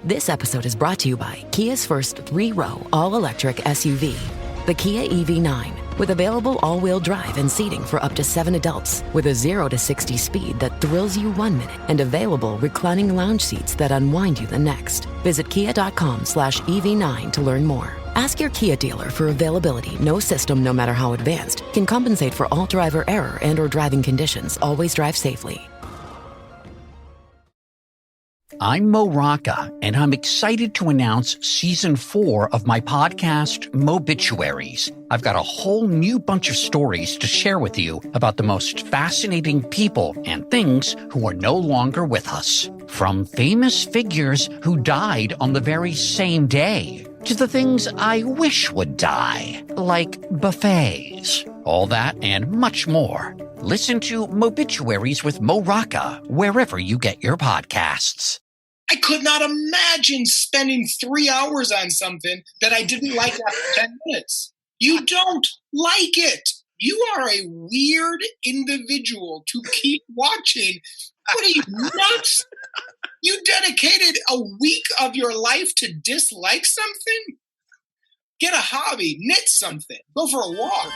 This episode is brought to you by Kia's first 3-row all-electric SUV, the Kia EV9, with available all-wheel drive and seating for up to 7 adults, with a 0 to 60 speed that thrills you 1 minute, and available reclining lounge seats that unwind you the next. Visit kia.com/EV9 to learn more. Ask your Kia dealer for availability. No system, no matter how advanced, can compensate for all driver error and or driving conditions. Always drive safely. I'm Mo Rocca, and I'm excited to announce Season 4 of my podcast, Mobituaries. I've got a whole new bunch of stories to share with you about the most fascinating people and things who are no longer with us. From famous figures who died on the very same day, to the things I wish would die, like buffets. All that and much more. Listen to Mobituaries with Mo Rocca wherever you get your podcasts. I could not imagine spending 3 hours on something that I didn't like after 10 minutes. You don't like it. You are a weird individual to keep watching. What are you, nuts? You dedicated a week of your life to dislike something? Get a hobby, knit something, go for a walk.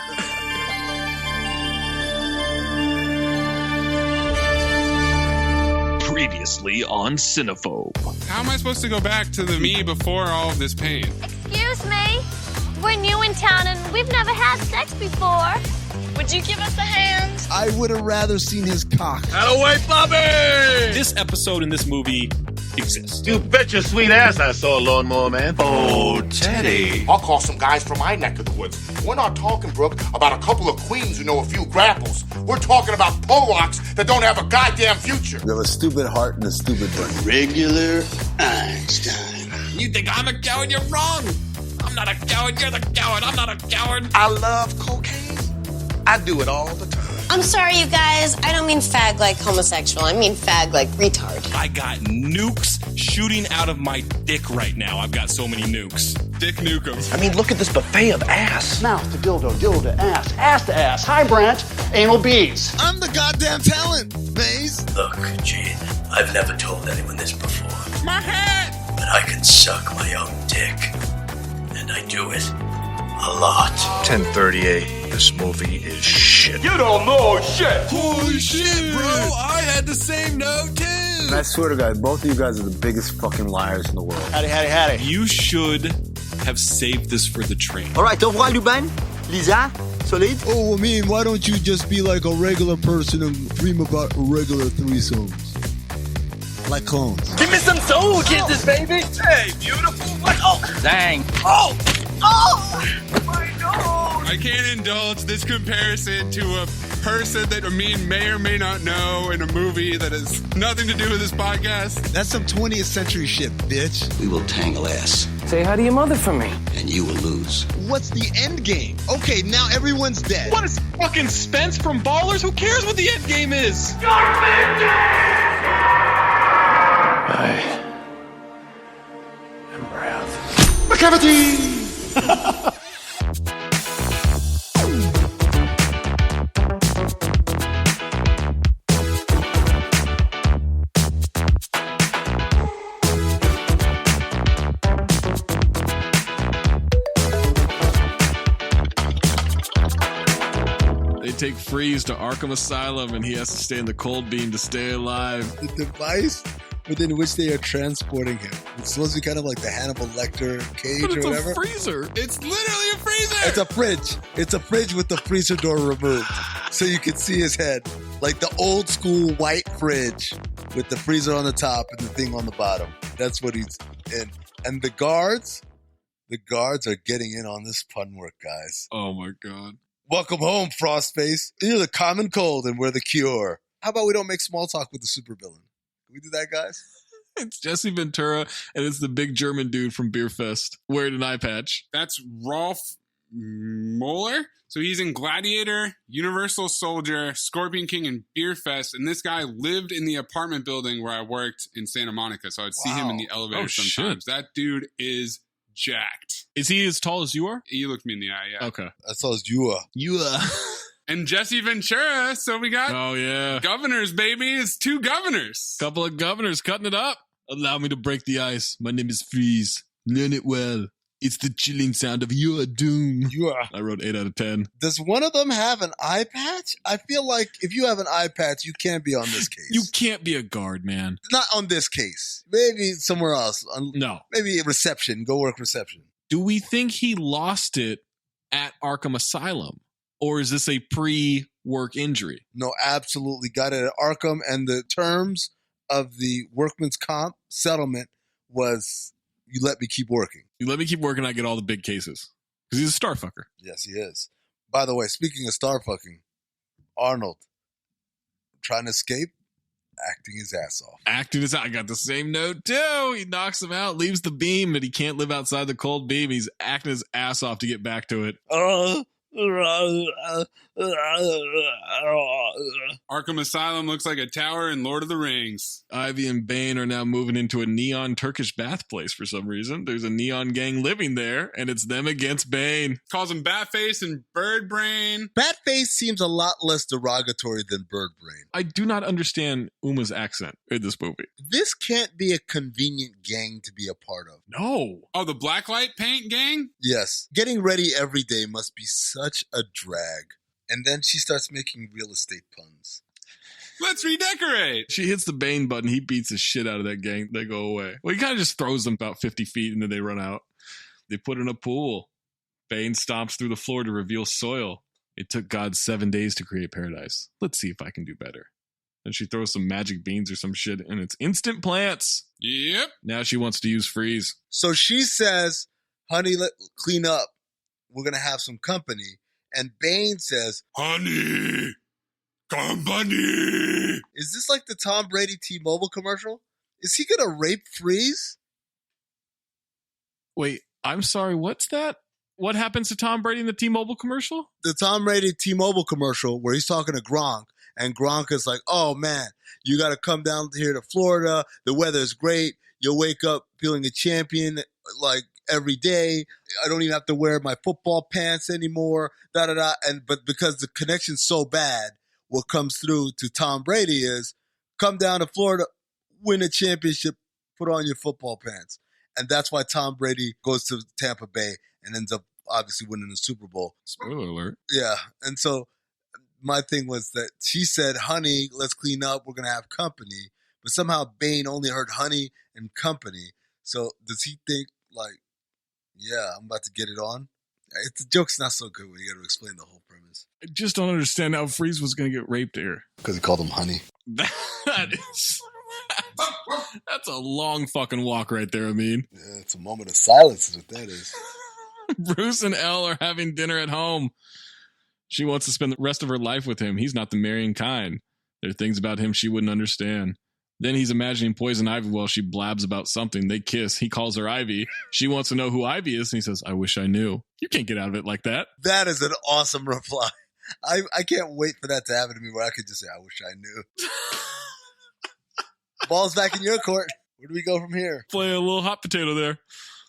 Previously on Cinephobe. How am I supposed to go back to the me before all of this pain? Excuse me? We're new in town and we've never had sex before. Would you give us a hand? I would have rather seen his cock. Out of way, Bobby! This episode in this movie exists. You bet your sweet ass I saw a lawnmower man. Oh, Teddy. I'll call some guys from my neck of the woods. We're not talking, Brooke, about a couple of queens who know a few grapples. We're talking about Polacks that don't have a goddamn future. You have a stupid heart and a stupid brain. Regular Einstein. You think I'm a coward? You're wrong. I'm not a coward. You're the coward. I'm not a coward. I love cocaine. I do it all the time. I'm sorry, you guys. I don't mean fag like homosexual. I mean fag like retard. I got nukes shooting out of my dick right now. I've got so many nukes. Dick Nukem. I mean, look at this buffet of ass. Mouth to dildo, dildo to ass to ass, high branch, anal beads. I'm the goddamn talent, Mayes. Look, Gene, I've never told anyone this before. My head! But I can suck my own dick. And I do it a lot. 1038. This movie is shit. You don't know shit. Holy shit, bro. I had the same note, too. And I swear to God, both of you guys are the biggest fucking liars in the world. Howdy. You should have saved this for the train. All right, au revoir, Lubin. Lisa, solid. Oh, I mean, why don't you just be like a regular person and dream about regular threesomes? Like clones. Give me some soul kisses, baby. Hey, beautiful. What? Oh, Dang. oh, my nose. I can't indulge this comparison to a person that Amin may or may not know in a movie that has nothing to do with this podcast. That's some 20th century shit, bitch. We will tangle ass, Say hi to your mother for me. and you will lose. What's the end game? Okay, now everyone's dead. What is fucking Spence from Ballers? Who cares what the end game is? I am proud. McCavity! They take Freeze to Arkham Asylum and he has to stay in the cold beam to stay alive. The device within which they are transporting him. It's supposed to be kind of like the Hannibal Lecter cage But it's or whatever. a freezer. It's literally a freezer. It's a fridge. It's a fridge with the freezer door removed. So you can see his head. Like the old school white fridge with the freezer on the top and the thing on the bottom. That's what he's in. And the guards are getting in on this pun work, guys. Oh my God. Welcome home, Frostface. You're the common cold and we're the cure. How about we don't make small talk with the supervillain? Can we do that, guys? It's Jesse Ventura, and it's the big German dude from Beer Fest wearing an eye patch. That's Rolf Moeller. So he's in Gladiator, Universal Soldier, Scorpion King, and Beer Fest. And this guy lived in the apartment building where I worked in Santa Monica. So I'd see him in the elevator sometimes. Shit. That dude is jacked. Is he as tall as you are? He looked me in the eye, yeah. Okay. I saw his you are. And Jesse Ventura. So we got governors, baby. It's two governors. Couple of governors cutting it up. Allow me to break the ice. My name is Freeze. Learn it well. It's the chilling sound of your doom. I wrote 8 out of 10. Does one of them have an eye patch? I feel like if you have an eye patch, you can't be on this case. You can't be a guard, man. Not on this case. Maybe somewhere else. No. Maybe reception. Go work reception. Do we think he lost it at Arkham Asylum? Or is this a pre-work injury? No, absolutely. Got it at Arkham, and the terms of the workman's comp settlement was, you let me keep working. You let me keep working, I get all the big cases. Because he's a star fucker. Yes, he is. By the way, speaking of star fucking, Arnold, trying to escape, acting his ass off. I got the same note too. He knocks him out, leaves the beam, but he can't live outside the cold beam. He's acting his ass off to get back to it. Arkham Asylum looks like a tower in Lord of the Rings. Ivy and Bane are now moving into a neon Turkish bath place for some reason. There's a neon gang living there, and it's them against Bane. Calls him Batface and Birdbrain. Batface seems a lot less derogatory than Birdbrain. I do not understand Uma's accent in this movie. This can't be a convenient gang to be a part of. No. Oh, the blacklight paint gang? Yes. Getting ready every day must be such a drag. And then she starts making real estate puns. Let's redecorate. She hits the Bane button. He beats the shit out of that gang. They go away. Well, he kind of just throws them about 50 feet and then they run out. They put in a pool. Bane stomps through the floor to reveal soil. It took God 7 days to create paradise. Let's see if I can do better. And she throws some magic beans or some shit, and it's instant plants. Yep. Now she wants to use freeze. So she says, honey, clean up. We're going to have some company. And Bane says, honey, company. Is this like the Tom Brady T-Mobile commercial? Is he going to rape Freeze? Wait, I'm sorry, what's that? What happens to Tom Brady in the T-Mobile commercial? The Tom Brady T-Mobile commercial where he's talking to Gronk, and Gronk is like, oh man, you got to come down here to Florida. The weather's great. You'll wake up feeling a champion like every day. I don't even have to wear my football pants anymore. But because the connection's so bad, what comes through to Tom Brady is come down to Florida, win a championship, put on your football pants. And that's why Tom Brady goes to Tampa Bay and ends up obviously winning the Super Bowl. Spoiler alert. Yeah. And so my thing was that she said, honey, let's clean up. We're going to have company. But somehow Bane only heard honey and company. So does he think like, yeah, I'm about to get it on? The joke's not so good when you got to explain the whole premise. I just don't understand how Freeze was going to get raped here. Because he called him honey. That's a long fucking walk right there, Amin. Yeah, it's a moment of silence is what that is. Bruce and Elle are having dinner at home. She wants to spend the rest of her life with him. He's not the marrying kind. There are things about him she wouldn't understand. Then he's imagining Poison Ivy while she blabs about something. They kiss. He calls her Ivy. She wants to know who Ivy is, and he says, I wish I knew. You can't get out of it like that. That is an awesome reply. I can't wait for that to happen to me where I could just say, I wish I knew. Ball's back in your court. Where do we go from here? Play a little hot potato there.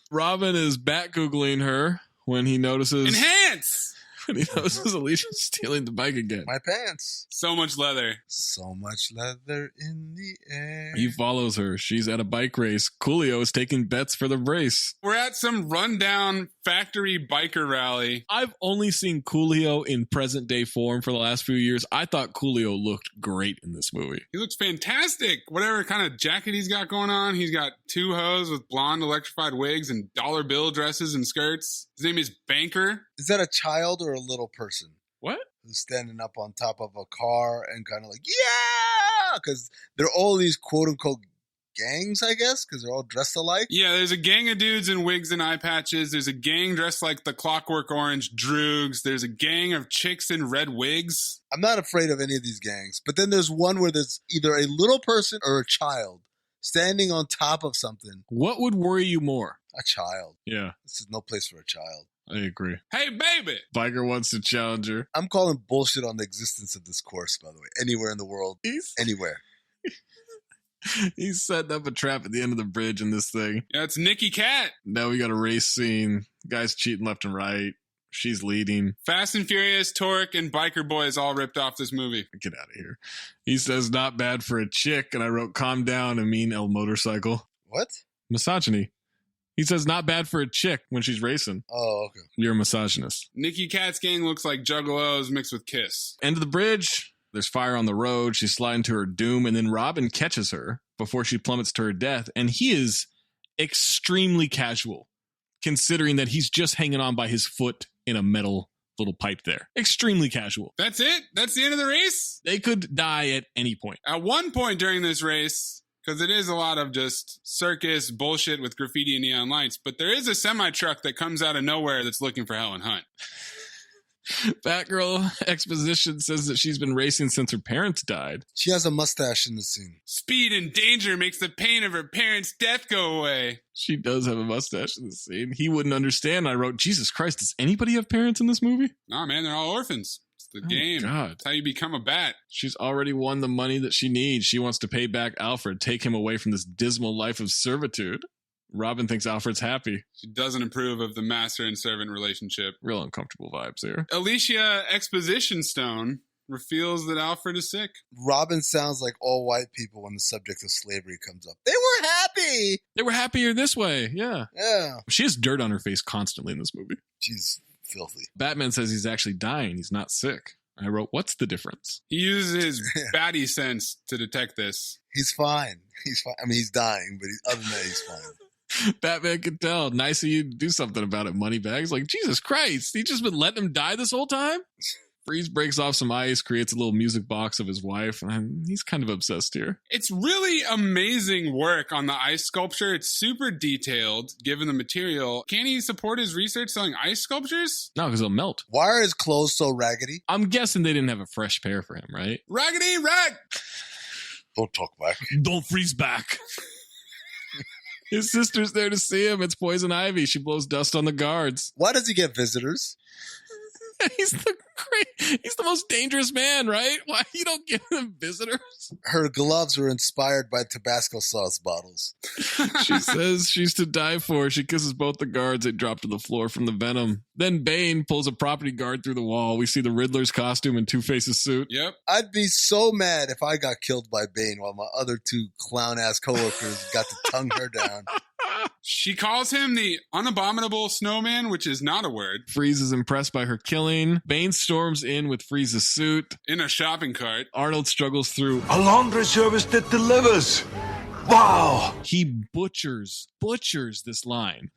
Robin is bat-googling her when he notices... Enhance! When he notices Alicia's stealing the bike again. My pants. So much leather. So much leather in the air. He follows her. She's at a bike race. Coolio is taking bets for the race. We're at some rundown factory biker rally. I've only seen Coolio in present day form for the last few years. I thought Coolio looked great in this movie. He looks fantastic. Whatever kind of jacket he's got going on. He's got two hoes with blonde electrified wigs and dollar bill dresses and skirts. His name is Banker. Is that a child or a little person? What? Who's standing up on top of a car and kind of like, yeah! Because they're all these quote-unquote gangs, I guess, because they're all dressed alike. Yeah, there's a gang of dudes in wigs and eye patches. There's a gang dressed like the Clockwork Orange Droogs. There's a gang of chicks in red wigs. I'm not afraid of any of these gangs, but then there's one where there's either a little person or a child standing on top of something. What would worry you more? A child. Yeah. This is no place for a child. I agree. Hey, baby! Biker wants to challenge her. I'm calling bullshit on the existence of this course, by the way. Anywhere in the world. Anywhere. He's setting up a trap at the end of the bridge in this thing. Yeah, it's Nicky Cat. Now we got a race scene. Guys cheating left and right. She's leading. Fast and Furious, Torque, and Biker Boys all ripped off this movie. Get out of here. He says, not bad for a chick. And I wrote, calm down, Amin El Motorcycle. What? Misogyny. He says not bad for a chick when she's racing. Oh, okay. You're a misogynist. Nikki Cat's gang looks like juggalos mixed with Kiss. End of the bridge. There's fire on the road. She's sliding to her doom, and then Robin catches her before she plummets to her death. And he is extremely casual, considering that he's just hanging on by his foot in a metal little pipe there. Extremely casual. That's it? That's the end of the race? They could die at any point. At one point during this race, because it is a lot of just circus bullshit with graffiti and neon lights, but there is a semi-truck that comes out of nowhere that's looking for Helen Hunt. Batgirl exposition says that she's been racing since her parents died. She has a mustache in the scene. Speed and danger makes the pain of her parents' death go away. She does have a mustache in the scene. He wouldn't understand. I wrote, Jesus Christ, does anybody have parents in this movie? Nah, man, they're all orphans. It's the game. God. It's how you become a bat. She's already won the money that she needs. She wants to pay back Alfred, take him away from this dismal life of servitude. Robin thinks Alfred's happy. She doesn't approve of the master and servant relationship. Real uncomfortable vibes here. Alicia Exposition Stone reveals that Alfred is sick. Robin sounds like all white people when the subject of slavery comes up. They were happy. They were happier this way. Yeah. Yeah. She has dirt on her face constantly in this movie. She's filthy. Batman says he's actually dying. He's not sick. I wrote, what's the difference? He uses his baddie sense to detect this. He's fine. He's fine. I mean, he's dying, but other than that, he's fine. Batman could tell. Nice of you to do something about it, Moneybags. Like, Jesus Christ, he just been letting him die this whole time? Freeze breaks off some ice, creates a little music box of his wife, and he's kind of obsessed here. It's really amazing work on the ice sculpture. It's super detailed, given the material. Can he support his research selling ice sculptures? No, because they'll melt. Why are his clothes so raggedy? I'm guessing they didn't have a fresh pair for him, right? Raggedy rag! Don't talk back. Don't freeze back. His sister's there to see him. It's Poison Ivy. She blows dust on the guards. Why does he get visitors? He's the most dangerous man, right? Why you don't give him visitors? Her gloves were inspired by Tabasco sauce bottles. She says she's to die for. She kisses both the guards. They drop to the floor from the venom. Then Bane pulls a property guard through the wall. We see the Riddler's costume and Two-Face's suit. Yep. I'd be so mad if I got killed by Bane while my other two clown-ass coworkers got to tongue her down. She calls him the unabominable snowman, which is not a word. Freeze is impressed by her killing. Bane storms in with Freeze's suit. In a shopping cart. Arnold struggles through a laundry service that delivers. Wow. He butchers this line.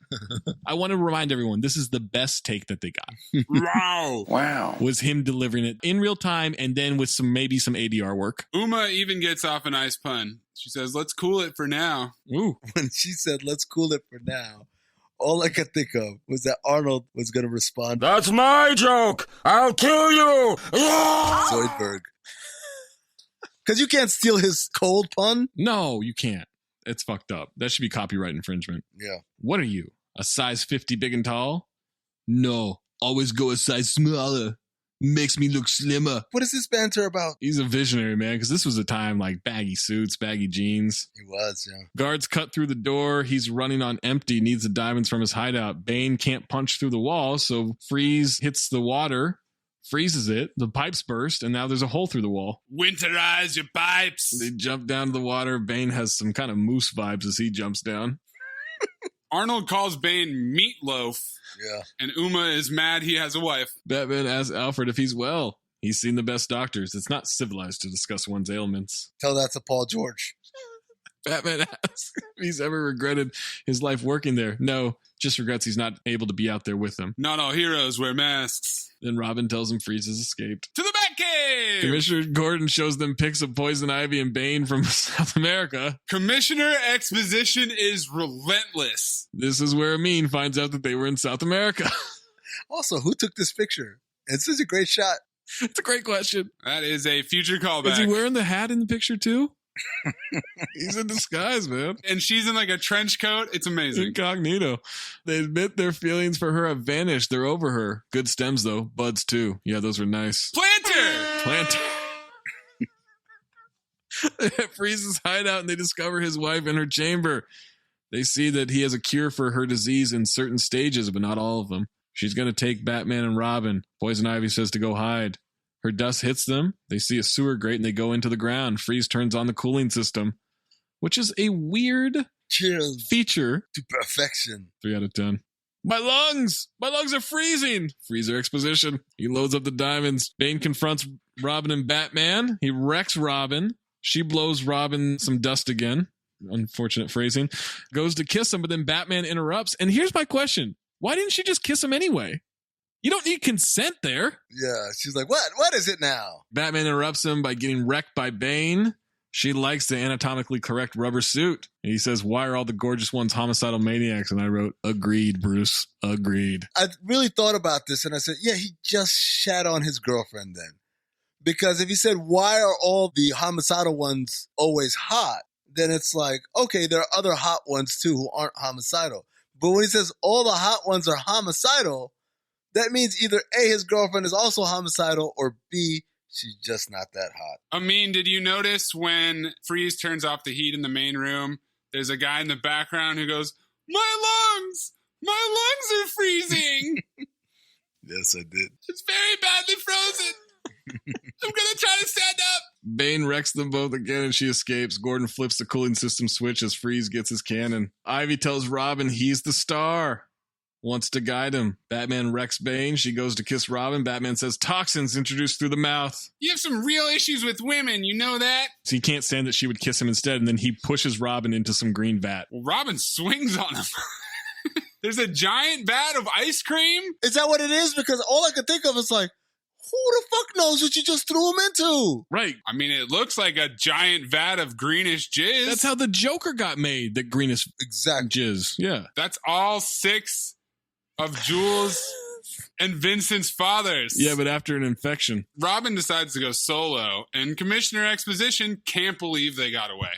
I want to remind everyone, this is the best take that they got. Wow. Was him delivering it in real time and then with maybe some ADR work. Uma even gets off a nice pun. She says, let's cool it for now. Ooh. When she said, let's cool it for now, all I could think of was that Arnold was going to respond, that's my joke. I'll kill you. Zoidberg. Because you can't steal his cold pun? No, you can't. It's fucked up. That should be copyright infringement. Yeah. What are you? A size 50 big and tall? No. Always go a size smaller. Makes me look slimmer. What is this banter about? He's a visionary, man, because this was a time like baggy suits, baggy jeans. He was, yeah. Guards cut through the door. He's running on empty, needs the diamonds from his hideout. Bane can't punch through the wall, so Freeze hits the water. Freezes it, the pipes burst, and now there's a hole through the wall. Winterize your pipes. They jump down to the water. Bane has some kind of moose vibes as he jumps down. Arnold calls Bane Meatloaf. Yeah. And Uma is mad he has a wife. Batman asks Alfred if he's well. He's seen the best doctors. It's not civilized to discuss one's ailments. Tell that to Paul George. Batman asks if he's ever regretted his life working there. No, just regrets he's not able to be out there with them. Not all heroes wear masks. Then Robin tells him Freeze has escaped. To the Batcave! Commissioner Gordon shows them pics of Poison Ivy and Bane from South America. Commissioner Exposition is relentless. This is where Amin finds out that they were in South America. Also, who took this picture? It's such a great shot. It's a great question. That is a future callback. Is he wearing the hat in the picture too? He's in disguise, man. And she's in like a trench coat. It's amazing. Incognito. They admit their feelings for her have vanished. They're over her. Good stems, though. Buds, too. Yeah, those were nice. Planter! Freeze's hideout, and they discover his wife in her chamber. They see that he has a cure for her disease in certain stages, but not all of them. She's going to take Batman and Robin. Poison Ivy says to go hide. Her dust hits them. They see a sewer grate and they go into the ground. Freeze turns on the cooling system, which is a weird Cheers. Feature. To perfection. 3 out of 10. My lungs are freezing. Freezer exposition. He loads up the diamonds. Bane confronts Robin and Batman. He wrecks Robin. She blows Robin some dust again. Unfortunate phrasing. Goes to kiss him, but then Batman interrupts. And here's my question. Why didn't she just kiss him anyway? You don't need consent there. Yeah, she's like, what? What is it now? Batman interrupts him by getting wrecked by Bane. She likes the anatomically correct rubber suit. And he says, why are all the gorgeous ones homicidal maniacs? And I wrote, agreed, Bruce, agreed. I really thought about this, and I said, yeah, he just shat on his girlfriend then. Because if he said, why are all the homicidal ones always hot? Then it's like, okay, there are other hot ones too who aren't homicidal. But when he says all the hot ones are homicidal, that means either A, his girlfriend is also homicidal, or B, she's just not that hot. I mean, did you notice when Freeze turns off the heat in the main room, there's a guy in the background who goes, my lungs are freezing. Yes, I did. It's very badly frozen. I'm going to try to stand up. Bane wrecks them both again and she escapes. Gordon flips the cooling system switch as Freeze gets his cannon. Ivy tells Robin he's the star. Wants to guide him. Batman wrecks Bane. She goes to kiss Robin. Batman says toxins introduced through the mouth. You have some real issues with women, you know that? So he can't stand that she would kiss him instead, and then he pushes Robin into some green vat. Well, Robin swings on him. There's a giant vat of ice cream? Is that what it is? Because all I could think of is like, who the fuck knows what you just threw him into? Right. I mean, it looks like a giant vat of greenish jizz. That's how the Joker got made, the greenish jizz. Yeah. That's all 6 of Jules and Vincent's fathers. Yeah, but after an infection. Robin decides to go solo, and Commissioner Exposition can't believe they got away.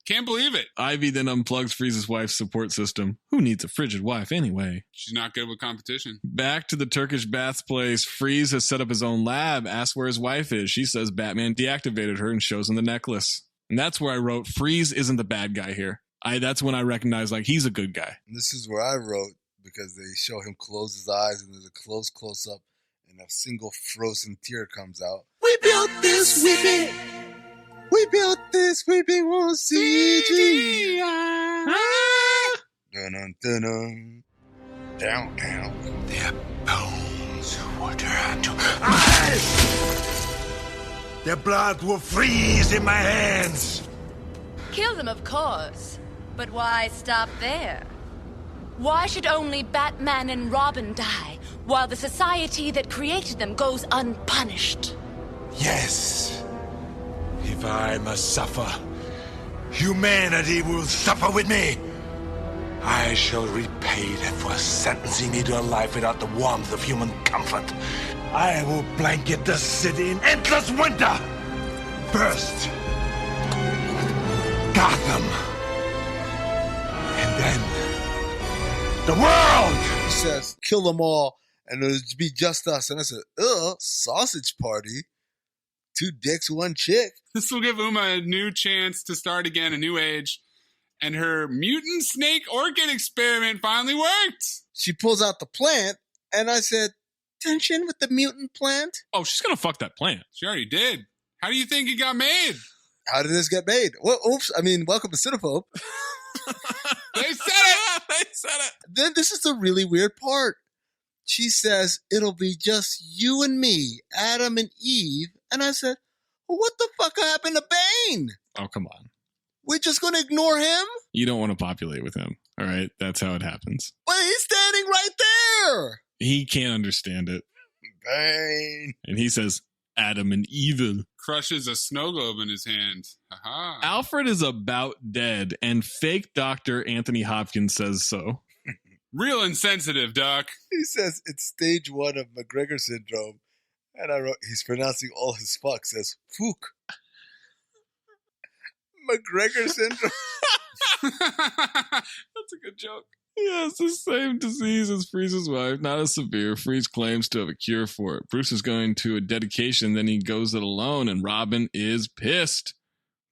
Can't believe it. Ivy then unplugs Freeze's wife's support system. Who needs a frigid wife anyway? She's not good with competition. Back to the Turkish baths place. Freeze has set up his own lab, asks where his wife is. She says Batman deactivated her and shows him the necklace. And that's where I wrote, Freeze isn't the bad guy here. That's when I recognized, like, he's a good guy. And this is where I wrote, because they show him close his eyes and there's a close-up and a single frozen tear comes out. We built this weeping. We built this weeping wall CGI. Dun-dun-dun-dun. Down. Their bones were turned to ice. Their blood will freeze in my hands. Kill them, of course. But why stop there? Why should only Batman and Robin die, while the society that created them goes unpunished? Yes. If I must suffer, humanity will suffer with me. I shall repay them for sentencing me to a life without the warmth of human comfort. I will blanket the city in endless winter. First, Gotham. And then the world! He says, kill them all, and it'll be just us. And I said, sausage party. 2 dicks, 1 chick. This will give Uma a new chance to start again, a new age. And her mutant snake orchid experiment finally worked. She pulls out the plant, and I said, tension with the mutant plant? Oh, she's going to fuck that plant. She already did. How do you think it got made? How did this get made? Well, oops, welcome to Cinephobe. They said it. Then this is the really weird part. She says, it'll be just you and me, Adam and Eve. And I said, well, what the fuck happened to Bane? Oh, come on. We're just going to ignore him? You don't want to populate with him. All right? That's how it happens. But he's standing right there. He can't understand it. Bane. And he says, Adam and Eve. Crushes a snow globe in his hand. Aha. Alfred is about dead, and fake Dr. Anthony Hopkins says so. Real insensitive, Doc. He says it's stage 1 of McGregor syndrome. And I wrote, he's pronouncing all his fucks as fook. McGregor syndrome. That's a good joke. He has the same disease as Freeze's wife, not as severe. Freeze claims to have a cure for it. Bruce is going to a dedication, then he goes it alone, and Robin is pissed.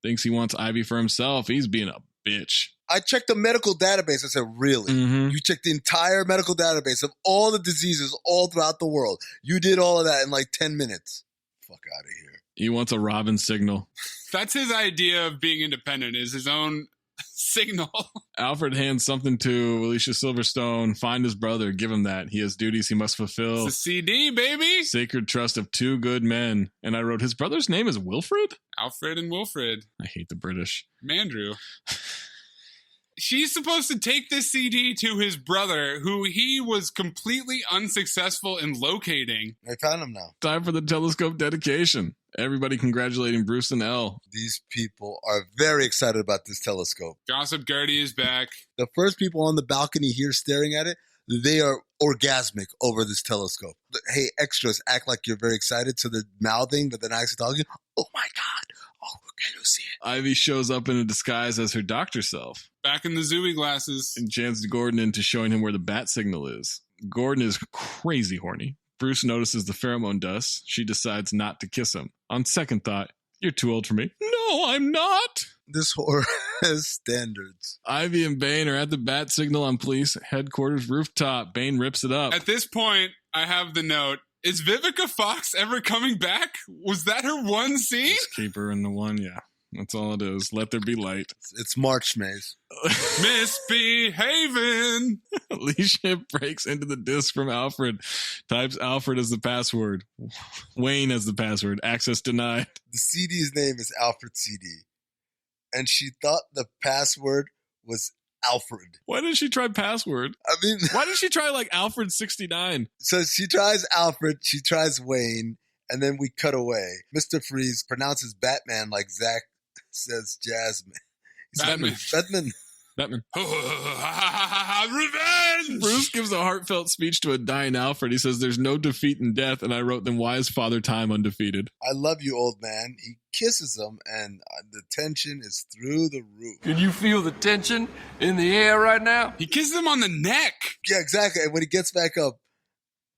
Thinks he wants Ivy for himself. He's being a bitch. I checked the medical database. I said, really? Mm-hmm. You checked the entire medical database of all the diseases all throughout the world. You did all of that in like 10 minutes. Fuck out of here. He wants a Robin signal. That's his idea of being independent, is his own signal. Alfred hands something to Alicia Silverstone. Find his brother. Give him that. He has duties he must fulfill. It's a CD, baby. Sacred trust of two good men. And I wrote, his brother's name is Wilfred? Alfred and Wilfred. I hate the British. Mandrew. She's supposed to take this CD to his brother, who he was completely unsuccessful in locating. I found him now. Time for the telescope dedication. Everybody congratulating Bruce and Elle. These people are very excited about this telescope. Gossip Gertie is back. The first people on the balcony here staring at it, they are orgasmic over this telescope. Hey, extras, act like you're very excited, so they're mouthing, but they're not actually talking. Oh my God. Oh, can you see it? Ivy shows up in a disguise as her doctor self. Back in the Zooey glasses. And jams Gordon into showing him where the bat signal is. Gordon is crazy horny. Bruce notices the pheromone dust. She decides not to kiss him. On second thought, you're too old for me. No, I'm not. This horror has standards. Ivy and Bane are at the bat signal on police headquarters rooftop. Bane rips it up. At this point, I have the note. Is Vivica Fox ever coming back? Was that her one scene? Just keep her in the one, yeah. That's all it is. Let there be light. It's March, Maze. Misbehaving. Alicia breaks into the disc from Alfred. Types Alfred as the password. Wayne as the password. Access denied. The CD's name is Alfred CD. And she thought the password was Alfred. Why didn't she try password? I mean, why didn't she try like Alfred 69? So she tries Alfred, she tries Wayne, and then we cut away. Mr. Freeze pronounces Batman like Zach says Jasmine. Batman. Revenge! Bruce gives a heartfelt speech to a dying Alfred. He says there's no defeat in death, and I wrote, then why is Father Time undefeated? I love you, old man. He kisses him, and the tension is through the roof. Can you feel the tension in the air right now? He kisses him on the neck. Yeah, exactly. And when he gets back up,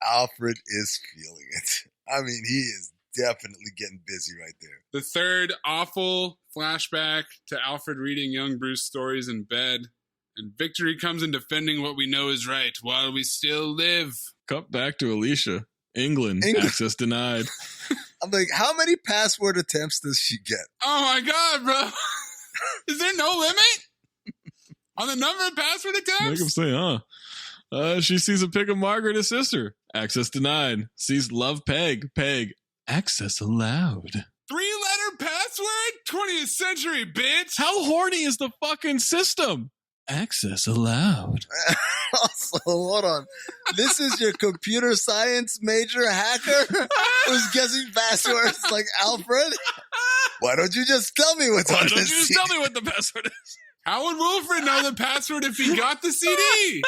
Alfred is feeling it. I mean, he is definitely getting busy right there. The third awful flashback to Alfred reading young Bruce stories in bed. And victory comes in defending what we know is right while we still live. Cut back to Alicia. England. Access denied. I'm like, how many password attempts does she get? Oh my God, bro. Is there no limit on the number of password attempts? Make him say, huh? She sees a pic of Margaret, his sister. Access denied. Sees love Peg. Peg. Access allowed. 3-letter password? 20th century, bitch. How horny is the fucking system? Access allowed. Also, hold on. This is your computer science major hacker who's guessing passwords like Alfred? Why don't you just tell me what's on this? Why don't you just tell me what the password is? How would Wilfred know the password if he got the CD?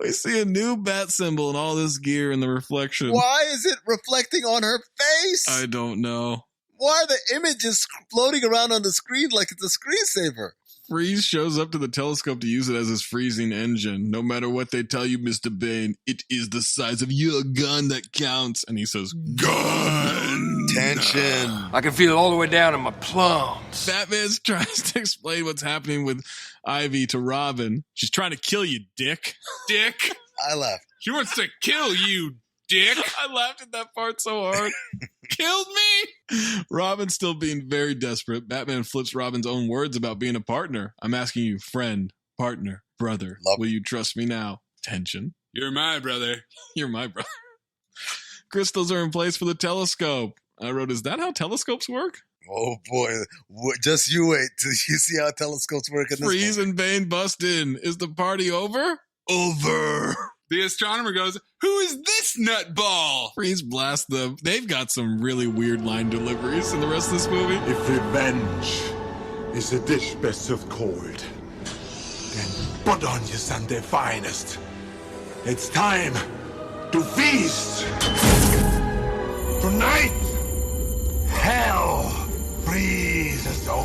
We see a new bat symbol and all this gear in the reflection. Why is it reflecting on her face? I don't know. Why are the images floating around on the screen like it's a screensaver? Freeze shows up to the telescope to use it as his freezing engine. No matter what they tell you, Mr. Bane, it is the size of your gun that counts. And he says, gun! Tension. I can feel it all the way down in my plums. Batman tries to explain what's happening with Ivy to Robin. She's trying to kill you, dick. Dick. I laughed. She wants to kill you, dick. I laughed at that part so hard. Killed me? Robin's still being very desperate. Batman flips Robin's own words about being a partner. I'm asking you, friend, partner, brother. Will you trust me now? Tension. You're my brother. You're my brother. Crystals are in place for the telescope. I wrote, is that how telescopes work? Oh boy, just you wait till you see how telescopes work in this Freeze and Bane bust in. Is the party over? Over. The astronomer goes, who is this nutball? Freeze blasts them. They've got some really weird line deliveries in the rest of this movie. If revenge is a dish best served cold, then put on your Sunday finest. It's time to feast. Tonight, hell freezes over.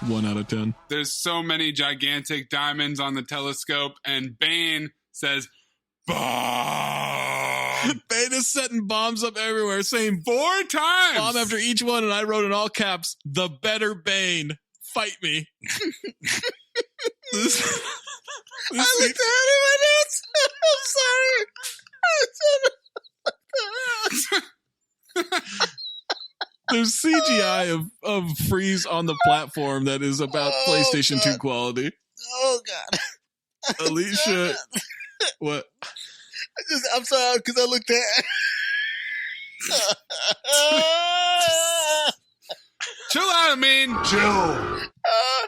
One out of 10. There's so many gigantic diamonds on the telescope, and Bane says, bomb. Bane is setting bombs up everywhere, saying 4 times. Bomb after each one, and I wrote in all caps, the better Bane. Fight me. I looked at him and I'm sorry. There's CGI of Freeze on the platform that is about PlayStation 2 quality. Oh, God. Alicia, what? I'm sorry, because I looked at Chill out, Amin. Chill. Oh,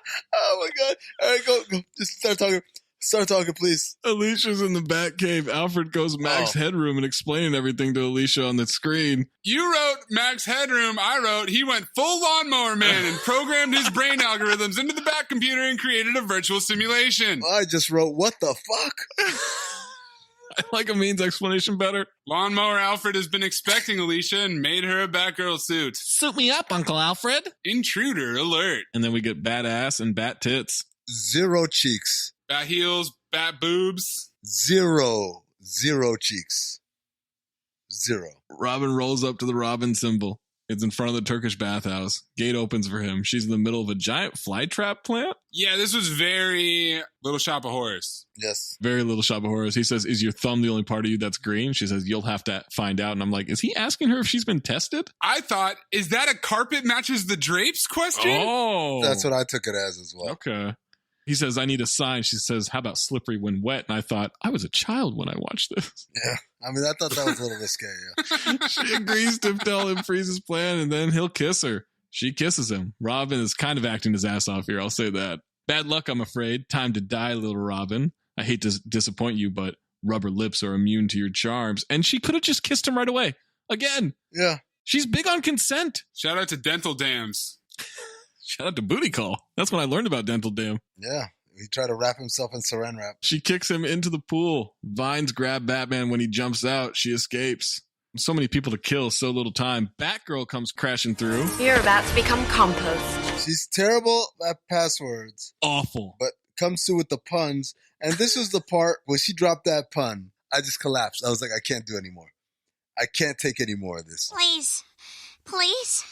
my God. All right, go. Just start talking. Start talking, please. Alicia's in the Batcave. Alfred goes Max Headroom and explaining everything to Alicia on the screen. You wrote Max Headroom. I wrote he went full lawnmower man and programmed his brain algorithms into the Bat computer and created a virtual simulation. I just wrote, what the fuck? I like Amin's explanation better. Lawnmower Alfred has been expecting Alicia and made her a Batgirl suit. Suit me up, Uncle Alfred. Intruder alert. And then we get Badass and Bat Tits. Zero cheeks. Bat heels, bat boobs. Zero cheeks. Zero. Robin rolls up to the Robin symbol. It's in front of the Turkish bathhouse. Gate opens for him. She's in the middle of a giant flytrap plant. Yeah, this was very Little Shop of Horrors. Yes. Very Little Shop of Horrors. He says, is your thumb the only part of you that's green? She says, you'll have to find out. And I'm like, is he asking her if she's been tested? I thought, is that a carpet matches the drapes question? Oh. That's what I took it as well. Okay. He says, I need a sign. She says, how about slippery when wet? And I thought, I was a child when I watched this. Yeah. I mean, I thought that was a little risque, yeah. She agrees to tell him Freeze's plan, and then he'll kiss her. She kisses him. Robin is kind of acting his ass off here, I'll say that. Bad luck, I'm afraid. Time to die, little Robin. I hate to disappoint you, but rubber lips are immune to your charms. And she could have just kissed him right away. Again. Yeah. She's big on consent. Shout out to dental dams. Shout out to Booty Call. That's when I learned about Dental Dam. Yeah. He tried to wrap himself in saran wrap. She kicks him into the pool. Vines grab Batman when he jumps out. She escapes. So many people to kill, so little time. Batgirl comes crashing through. You're about to become compost. She's terrible at passwords. Awful. But comes through with the puns. And this was the part when she dropped that pun. I just collapsed. I was like, I can't do anymore. I can't take any more of this. Please.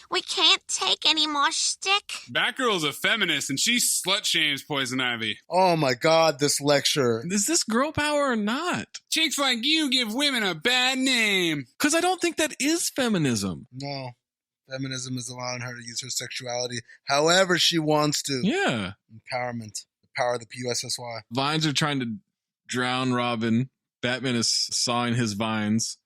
We can't take any more shtick. Batgirl's a feminist, and she slut-shames Poison Ivy. Oh, my God, this lecture. Is this girl power or not? Chicks like you give women a bad name. Because I don't think that is feminism. No. Feminism is allowing her to use her sexuality however she wants to. Yeah. Empowerment. The power of the PUSSY. Vines are trying to drown Robin. Batman is sawing his vines.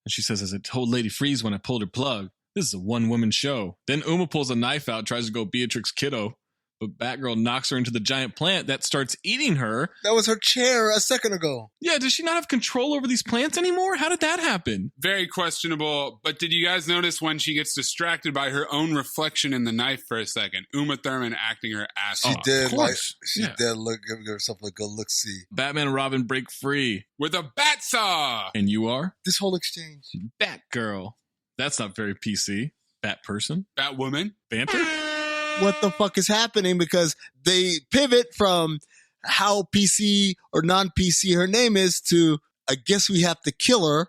And she says, as I told Lady Freeze when I pulled her plug, this is a one-woman show. Then Uma pulls a knife out, tries to go Beatrix Kiddo, but Batgirl knocks her into the giant plant that starts eating her. That was her chair a second ago. Yeah, does she not have control over these plants anymore? How did that happen? Very questionable, but did you guys notice when she gets distracted by her own reflection in the knife for a second? Uma Thurman acting her ass She off. did, give herself a good look-see. Batman and Robin break free. With a bat saw! And you are? This whole exchange. Batgirl. That's not very PC. Bat person. Batwoman. Banter. What the fuck is happening? Because they pivot from how PC or non-PC her name is to, I guess we have to kill her.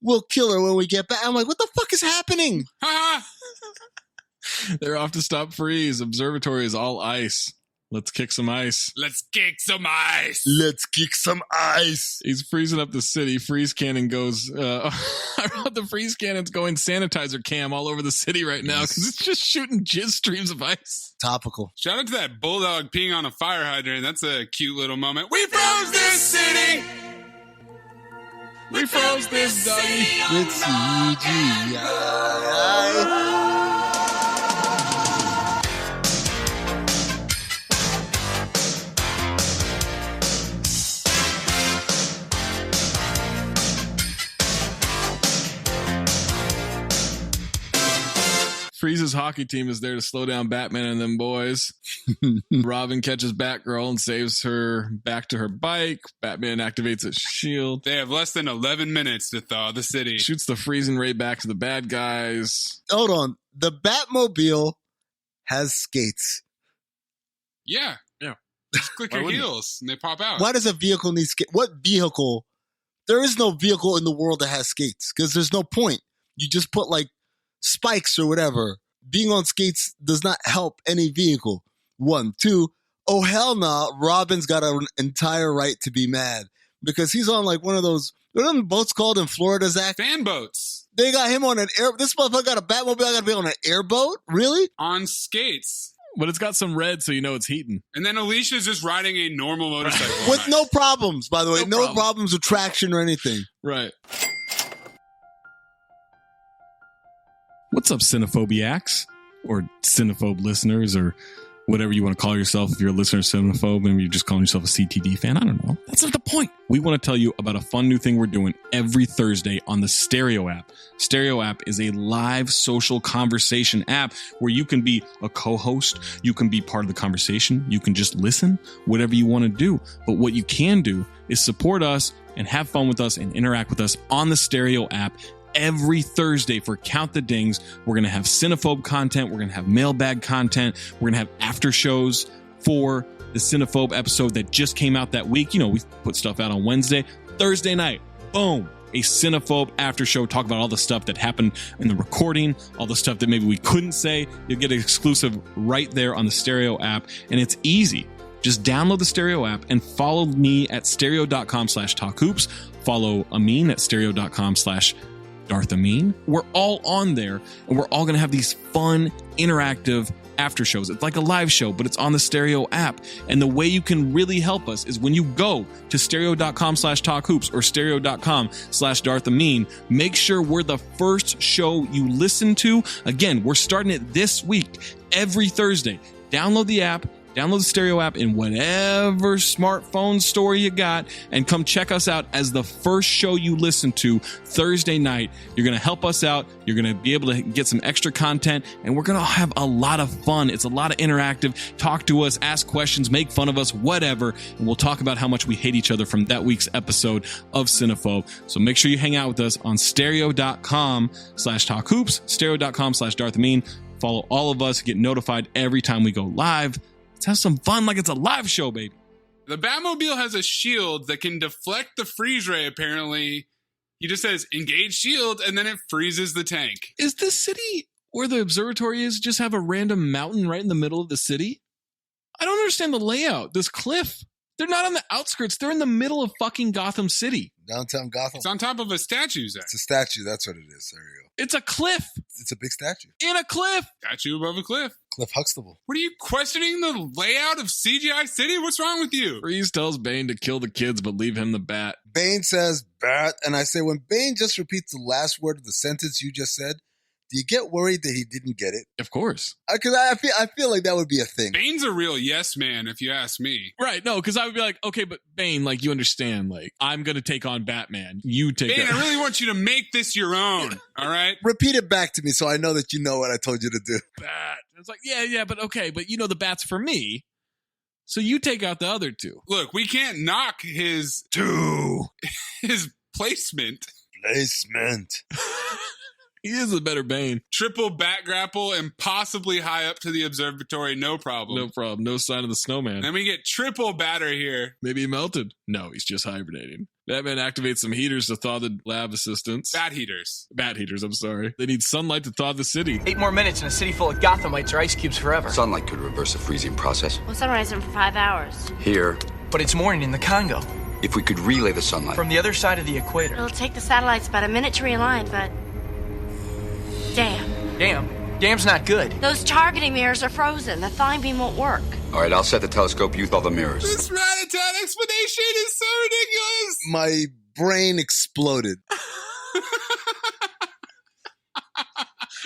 We'll kill her when we get back. I'm like, what the fuck is happening? They're off to stop Freeze. Observatory is all ice. Let's kick some ice. Let's kick some ice. Let's kick some ice. He's freezing up the city. Freeze cannon goes. I wrote the freeze cannon's going sanitizer cam all over the city right now because it's just shooting jizz streams of ice. Topical. Shout out to that bulldog peeing on a fire hydrant. That's a cute little moment. We froze this city. We froze this doggy with CGI. Freeze's hockey team is there to slow down Batman and them boys. Robin catches Batgirl and saves her back to her bike. Batman activates a shield. They have less than 11 minutes to thaw the city. Shoots the freezing ray back to the bad guys. Hold on. The Batmobile has skates. Yeah. Just click your heels and they pop out. Why does a vehicle need skates? What vehicle? There is no vehicle in the world that has skates because there's no point. You just put like spikes or whatever. Being on skates does not help any vehicle. 1, 2. oh, hell no, Robin's got an entire right to be mad because he's on like one of those, what are them boats called in Florida, Zach? Fan boats. They got him on an air. This motherfucker got a Batmobile. I got to be on an airboat? Really? On skates. But it's got some red, so you know it's heating. And then Alicia's just riding a normal motorcycle. With no problems, by the way. No problems with traction or anything. Right. What's up, Cinephobiacs? Or Cinephobe listeners, or whatever you want to call yourself. If you're a listener of Cinephobe and you're just calling yourself a CTD fan, I don't know. That's not the point. We want to tell you about a fun new thing we're doing every Thursday on the Stereo app. Stereo app is a live social conversation app where you can be a co-host, you can be part of the conversation, you can just listen, whatever you want to do. But what you can do is support us and have fun with us and interact with us on the Stereo app every Thursday for Count the Dings. We're going to have Cinephobe content. We're going to have mailbag content. We're going to have after shows for the Cinephobe episode that just came out that week. You know, we put stuff out on Wednesday. Thursday night, boom, a Cinephobe after show. Talk about all the stuff that happened in the recording, all the stuff that maybe we couldn't say. You'll get an exclusive right there on the Stereo app. And it's easy. Just download the Stereo app and follow me at stereo.com/talkhoops. Follow Amin at stereo.com/Darth Amin. We're all on there, and we're all going to have these fun, interactive after shows. It's like a live show, but it's on the Stereo app. And the way you can really help us is when you go to stereo.com/talkhoops or stereo.com/Darth Amin, make sure we're the first show you listen to. Again, we're starting it this week, every Thursday. Download the app. Download the Stereo app in whatever smartphone store you got and come check us out as the first show you listen to Thursday night. You're going to help us out. You're going to be able to get some extra content, and we're going to have a lot of fun. It's a lot of interactive. Talk to us, ask questions, make fun of us, whatever, and we'll talk about how much we hate each other from that week's episode of Cinephobe. So make sure you hang out with us on stereo.com/talkhoops, stereo.com/Darth Amin. Follow all of us, get notified every time we go live. Let's have some fun like it's a live show, baby. The Batmobile has a shield that can deflect the freeze ray, apparently. He just says, engage shield, and then it freezes the tank. Is this city where the observatory is just have a random mountain right in the middle of the city? I don't understand the layout. This cliff. They're not on the outskirts. They're in the middle of fucking Gotham City. Downtown Gotham. It's on top of a statue, Zach. It's a statue. That's what it is. There you go. It's a cliff. It's a big statue. In a cliff. Statue above a cliff. Cliff Huxtable. What are you questioning the layout of CGI City? What's wrong with you? Freeze tells Bane to kill the kids, but leave him the bat. Bane says bat. And I say, when Bane just repeats the last word of the sentence you just said, do you get worried that he didn't get it? Of course. Because I feel like that would be a thing. Bane's a real yes man, if you ask me. Right, no, because I would be like, okay, but Bane, like, you understand, like, I'm going to take on Batman. You take Bane, I really want you to make this your own, all right? Repeat it back to me so I know that you know what I told you to do. Bat. It's like, yeah, but okay, but you know the bat's for me. So you take out the other two. Look, we can't knock his placement. He is a better Bane. Triple bat grapple and possibly high up to the observatory. No problem. No problem. No sign of the snowman. Then we get triple batter here. Maybe he melted. No, he's just hibernating. Batman activates some heaters to thaw the lab assistants. Bat heaters, I'm sorry. They need sunlight to thaw the city. 8 more minutes and a city full of Gothamites are ice cubes forever. Sunlight could reverse the freezing process. Well, sunrise them for 5 hours. Here. But it's morning in the Congo. If we could relay the sunlight. From the other side of the equator. It'll take the satellites about a minute to realign, but... Dam's not good. Those targeting mirrors are frozen. The thawing beam won't work. All right, I'll set the telescope, use all the mirrors. This Rat-a-tat explanation is so ridiculous. My brain exploded.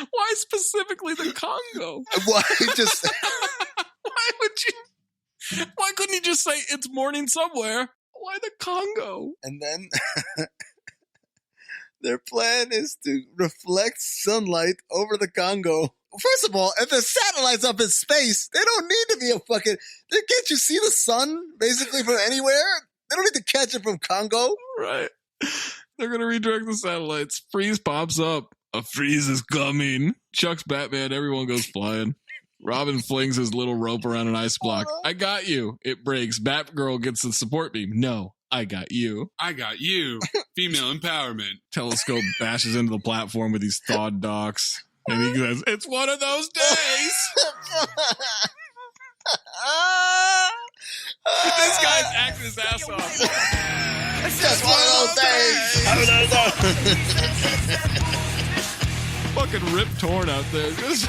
Why specifically the Congo? Why couldn't he just say it's morning somewhere? Why the Congo? And then their plan is to reflect sunlight over the Congo. First of all, if the satellite's up in space, they don't need to be a fucking... Can't you see the sun, basically, from anywhere? They don't need to catch it from Congo. Right. They're going to redirect the satellites. Freeze pops up. A freeze is coming. Chuck's Batman. Everyone goes flying. Robin flings his little rope around an ice block. I got you. It breaks. Batgirl gets the support beam. No. I got you. I got you. Female empowerment. Telescope bashes into the platform with these thawed docks. And he says, it's one of those days. This guy's acting his ass off. Just one of those days. Fucking Rip Torn out there. Just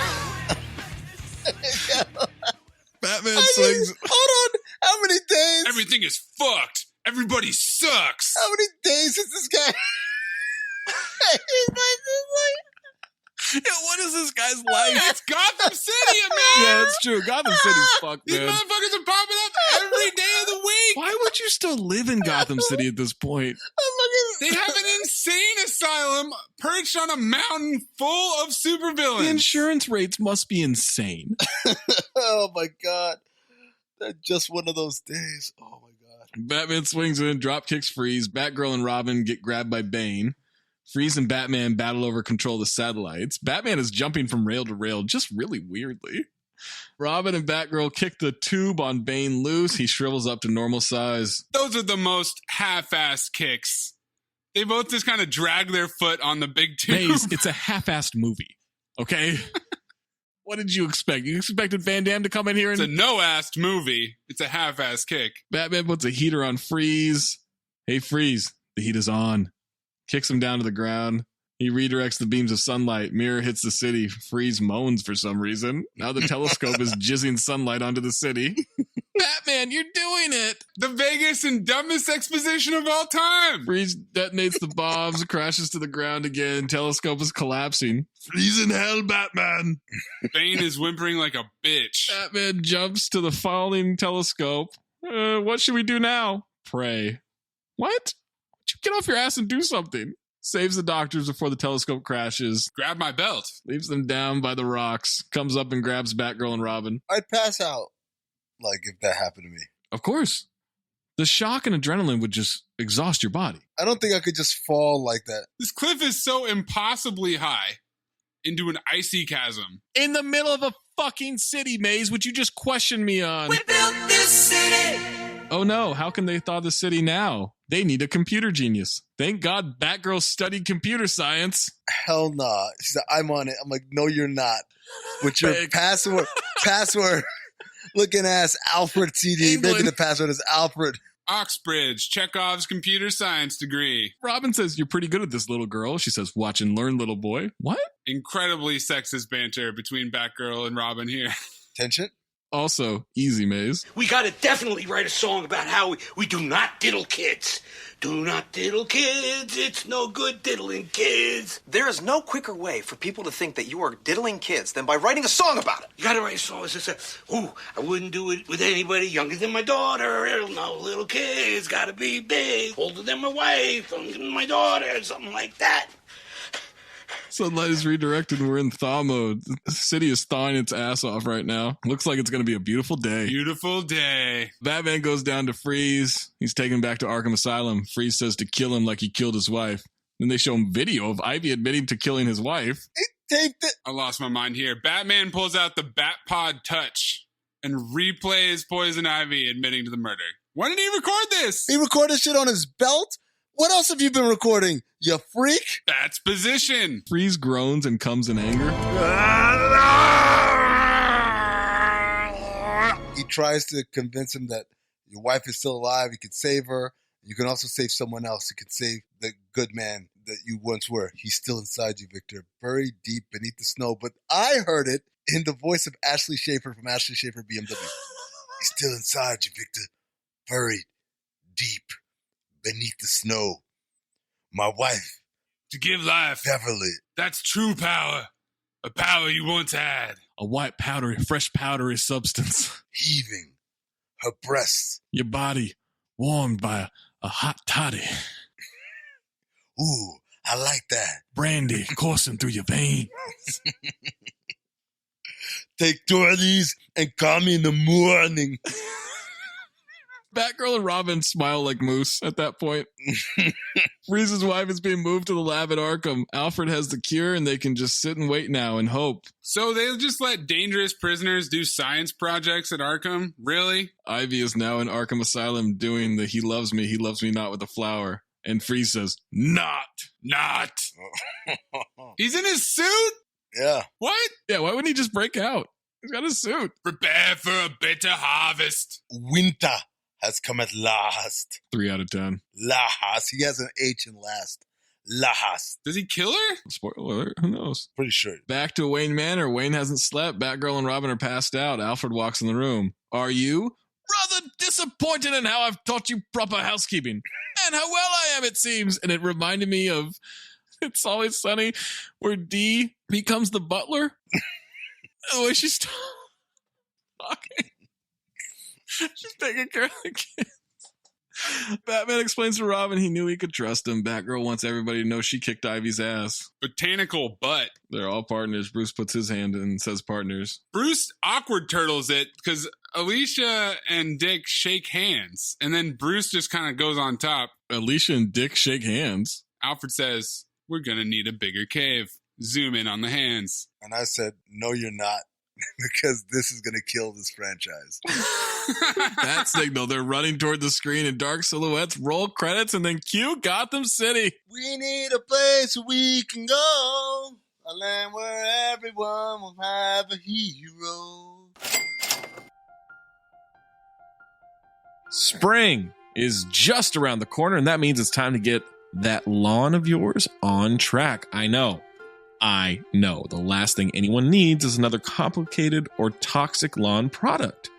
Batman swings. Hold on. How many days? Everything is fucked. Everybody sucks. How many days is this guy? What is this guy's life? It's Gotham City, man. Yeah, it's true. Gotham City's fucked, These man. motherfuckers are popping up every day of the week. Why would you still live in Gotham City at this point? They have an insane asylum perched on a mountain full of supervillains. The insurance rates must be insane. Oh my god. They're just one of those days. Oh my god. Batman swings in, drop kicks Freeze. Batgirl and Robin get grabbed by Bane. Freeze and Batman battle over control of the satellites. Batman is jumping from rail to rail just really weirdly. Robin and Batgirl kick the tube on Bane loose. He shrivels up to normal size. Those are the most half-assed kicks. They both just kind of drag their foot on the big tube. Maze, it's a half-assed movie, okay? What did you expect? You expected Van Damme to come in here and... It's a no-assed movie. It's a half-assed kick. Batman puts a heater on Freeze. Hey, Freeze, the heat is on. Kicks him down to the ground. He redirects the beams of sunlight. Mirror hits the city. Freeze moans for some reason. Now the telescope is jizzing sunlight onto the city. Batman, you're doing it! The biggest and dumbest exposition of all time! Freeze detonates the bombs, crashes to the ground again. Telescope is collapsing. Freeze in hell, Batman! Bane is whimpering like a bitch. Batman jumps to the falling telescope. What should we do now? Pray. What? Get off your ass and do something. Saves the doctors before the telescope crashes. Grab my belt. Leaves them down by the rocks. Comes up and grabs Batgirl and Robin. I'd pass out, like, if that happened to me. Of course. The shock and adrenaline would just exhaust your body. I don't think I could just fall like that. This cliff is so impossibly high into an icy chasm. In the middle of a fucking city, Maze, would you just question me on? We built this city. Oh no, how can they thaw the city now? They need a computer genius. Thank God Batgirl studied computer science. Hell nah. She said, I'm on it. I'm like, no, you're not. With your password looking ass Alfred CD. England. Maybe the password is Alfred. Oxbridge, Chekhov's computer science degree. Robin says, you're pretty good at this, little girl. She says, watch and learn, little boy. What? Incredibly sexist banter between Batgirl and Robin here. Tension? Also, easy, Maze. We gotta definitely write a song about how we do not diddle kids. Do not diddle kids. It's no good diddling kids. There is no quicker way for people to think that you are diddling kids than by writing a song about it. You gotta write a song that says, ooh, I wouldn't do it with anybody younger than my daughter. No little kids, gotta be big, older than my wife, younger than my daughter, something like that. Sunlight is redirected and we're in thaw mode. The city is thawing its ass off right now. Looks like it's going to be a beautiful day. Beautiful day. Batman goes down to Freeze. He's taken back to Arkham Asylum. Freeze says to kill him like he killed his wife. Then they show him video of Ivy admitting to killing his wife. I lost my mind here. Batman pulls out the Batpod Touch and replays Poison Ivy admitting to the murder. When did he record this? He recorded shit on his belt? What else have you been recording, you freak? That's position. Freeze groans and comes in anger. He tries to convince him that your wife is still alive. You could save her. You can also save someone else. You could save the good man that you once were. He's still inside you, Victor, buried deep beneath the snow. But I heard it in the voice of Ashley Schaefer from Ashley Schaefer BMW. He's still inside you, Victor, buried deep beneath the snow. My wife. To give life. Beverly. That's true power. A power you once had. A white powdery, fresh powdery substance. Heaving. Her breasts. Your body warmed by a hot toddy. Ooh, I like that. Brandy coursing through your veins. Take 2 of these and call me in the morning. Batgirl and Robin smile like moose at that point. Freeze's wife is being moved to the lab at Arkham. Alfred has the cure and they can just sit and wait now and hope. So they'll just let dangerous prisoners do science projects at Arkham? Really? Ivy is now in Arkham Asylum doing the he loves me not with a flower. And Freeze says, not. He's in his suit? Yeah. What? Yeah, why wouldn't he just break out? He's got a suit. Prepare for a bitter harvest. Winter has come at last. 3 out of 10. Last. He has an H in last. Last. Does he kill her? Spoiler alert. Who knows? Pretty sure. Back to Wayne Manor. Wayne hasn't slept. Batgirl and Robin are passed out. Alfred walks in the room. Are you? Rather disappointed in how I've taught you proper housekeeping. And how well I am, it seems. And it reminded me of It's Always Sunny, where Dee becomes the butler. The way she's talking. She's taking care of the kids. Batman explains to Robin he knew he could trust him. Batgirl wants everybody to know she kicked Ivy's ass. Botanical butt. They're all partners. Bruce puts his hand in and says partners. Bruce awkward turtles it because Alicia and Dick shake hands. And then Bruce just kind of goes on top. Alicia and Dick shake hands. Alfred says, we're going to need a bigger cave. Zoom in on the hands. And I said, no, you're not. Because this is going to kill this franchise. That signal. They're running toward the screen in dark silhouettes, roll credits, and then cue Gotham City. We need a place where we can go. A land where everyone will have a hero. Spring is just around the corner, and that means it's time to get that lawn of yours on track. I know. The last thing anyone needs is another complicated or toxic lawn product.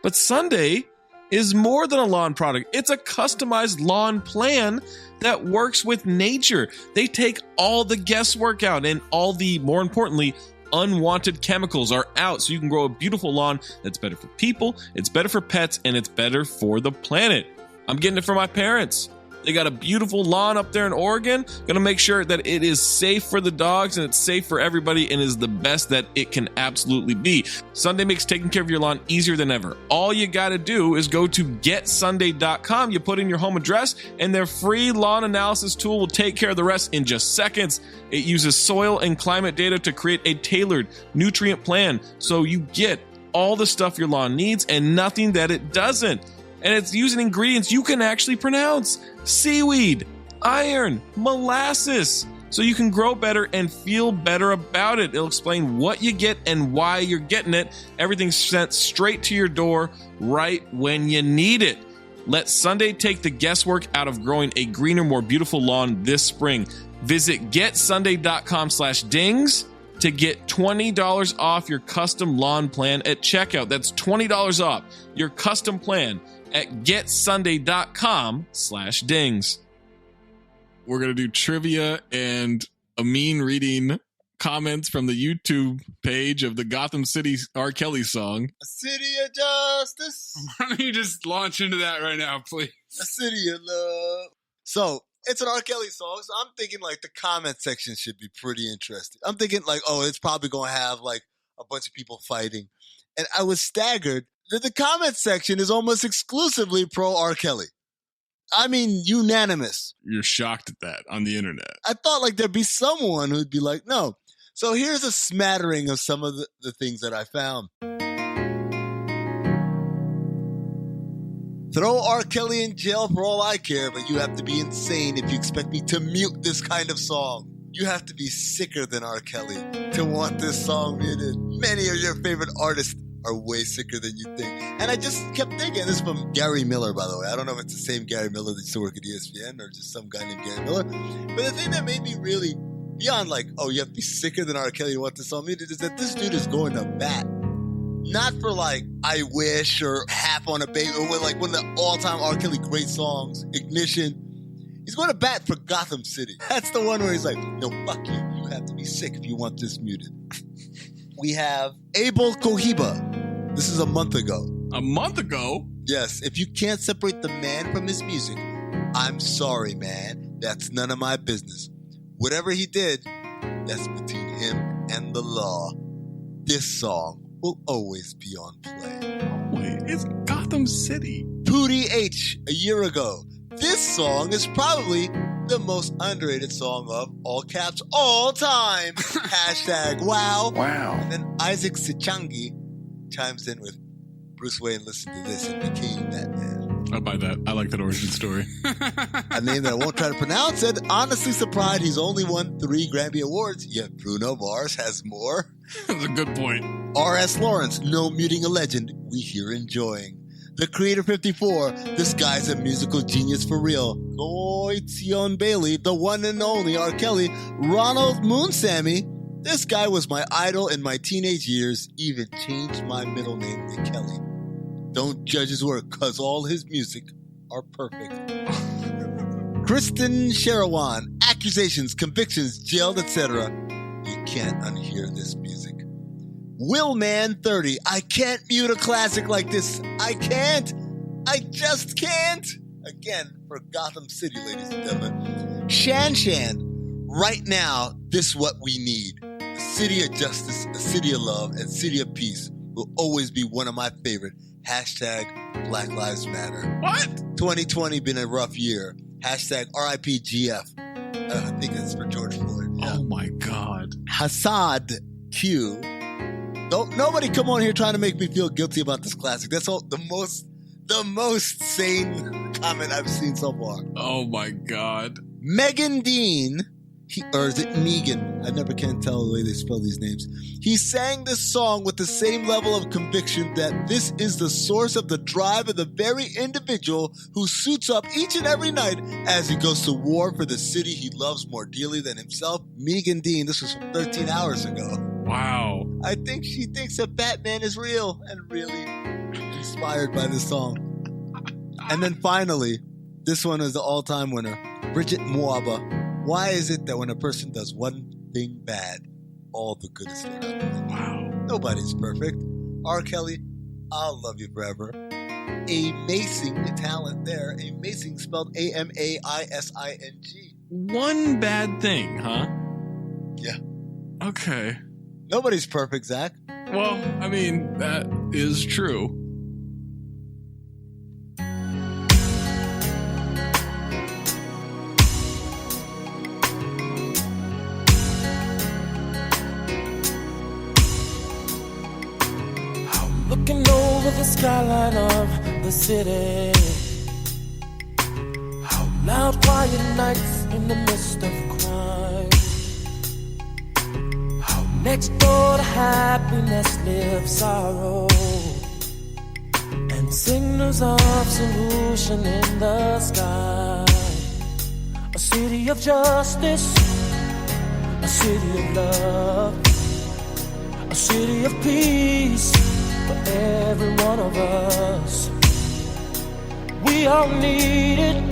But Sunday is more than a lawn product. It's a customized lawn plan that works with nature. They take all the guesswork out and all the, more importantly, unwanted chemicals are out so you can grow a beautiful lawn that's better for people, it's better for pets, and it's better for the planet. I'm getting it for my parents. They got a beautiful lawn up there in Oregon. Going to make sure that it is safe for the dogs and it's safe for everybody and is the best that it can absolutely be. Sunday makes taking care of your lawn easier than ever. All you got to do is go to getsunday.com. You put in your home address and their free lawn analysis tool will take care of the rest in just seconds. It uses soil and climate data to create a tailored nutrient plan so you get all the stuff your lawn needs and nothing that it doesn't. And it's using ingredients you can actually pronounce. Seaweed, iron, molasses. So you can grow better and feel better about it. It'll explain what you get and why you're getting it. Everything's sent straight to your door right when you need it. Let Sunday take the guesswork out of growing a greener, more beautiful lawn this spring. Visit getsunday.com/dings to get $20 off your custom lawn plan at checkout. That's $20 off your custom plan at getsunday.com/dings. We're going to do trivia and Amin reading comments from the YouTube page of the Gotham City R. Kelly song. A city of justice. Why don't you just launch into that right now, please? A city of love. So, it's an R. Kelly song, so I'm thinking like the comment section should be pretty interesting. I'm thinking like, oh, it's probably going to have like a bunch of people fighting. And I was staggered that the comment section is almost exclusively pro R. Kelly. I mean, unanimous. You're shocked at that on the internet. I thought like there'd be someone who'd be like, no. So here's a smattering of some of the things that I found. Throw R. Kelly in jail for all I care, but you have to be insane if you expect me to mute this kind of song. You have to be sicker than R. Kelly to want this song muted. Many of your favorite artists are way sicker than you think. And I just kept thinking, this is from Gary Miller, by the way. I don't know if it's the same Gary Miller that used to work at ESPN or just some guy named Gary Miller. But the thing that made me really, beyond like, oh, you have to be sicker than R. Kelly to want this song muted, is that this dude is going to bat. Not for like, I Wish or Half on a Baby, or when, like one of the all-time R. Kelly great songs, Ignition. He's going to bat for Gotham City. That's the one where he's like, no, fuck you. You have to be sick if you want this muted. We have Abel Cohiba. This is a month ago. A month ago? Yes. If you can't separate the man from his music, I'm sorry, man. That's none of my business. Whatever he did, that's between him and the law. This song will always be on play. Wait, it's Gotham City. Pootie H. a year ago. This song is probably the most underrated song of all caps all time. Hashtag wow. Wow. And then Isaac Sichangi chimes in with Bruce Wayne listened to this and became Batman. I'll buy that. I like that origin story. A name that I won't try to pronounce said, honestly surprised he's only won 3 Grammy Awards, yet Bruno Mars has more. That's a good point. R.S. Lawrence, no muting a legend we here enjoying. The Creator 54, this guy's a musical genius for real. Goitzion Bailey, the one and only R. Kelly. Ronald Moonsamy, this guy was my idol in my teenage years, even changed my middle name to Kelly. Don't judge his work, cause all his music are perfect. Kristen Sherawan, accusations, convictions, jailed, etc. You can't unhear this music. Willman 30, I can't mute a classic like this. I can't. I just can't. Again, for Gotham City, ladies and gentlemen. Shan Shan, right now, this is what we need. A city of justice, a city of love, and city of peace will always be one of my favorite. Hashtag Black Lives Matter. What? 2020 been a rough year. Hashtag RIPGF. I think it's for George Floyd. Yeah. Oh my God. Hassad Q. Don't nobody come on here trying to make me feel guilty about this classic. That's all the most sane comment I've seen so far. Oh my God. Megan Dean, or is it Megan? I never can tell the way they spell these names. He sang this song with the same level of conviction that this is the source of the drive of the very individual who suits up each and every night as he goes to war for the city he loves more dearly than himself. Megan Dean, this was from 13 hours ago. Wow. I think she thinks that Batman is real and really inspired by this song. And then finally, this one is the all-time winner. Bridget Mwaba. Why is it that when a person does one thing bad, all the good is thrown out the window? Wow. Nobody's perfect. R. Kelly, I'll love you forever. Amazing talent there. Amazing spelled A-M-A-I-S-I-N-G. One bad thing, huh? Yeah. Okay. Nobody's perfect, Zach. Well, I mean, that is true. I'm looking over the skyline of the city. How loud, quiet nights in the midst of crime. Next door to happiness lives sorrow, and signals of solution in the sky. A city of justice, a city of love, a city of peace for every one of us. We all need it,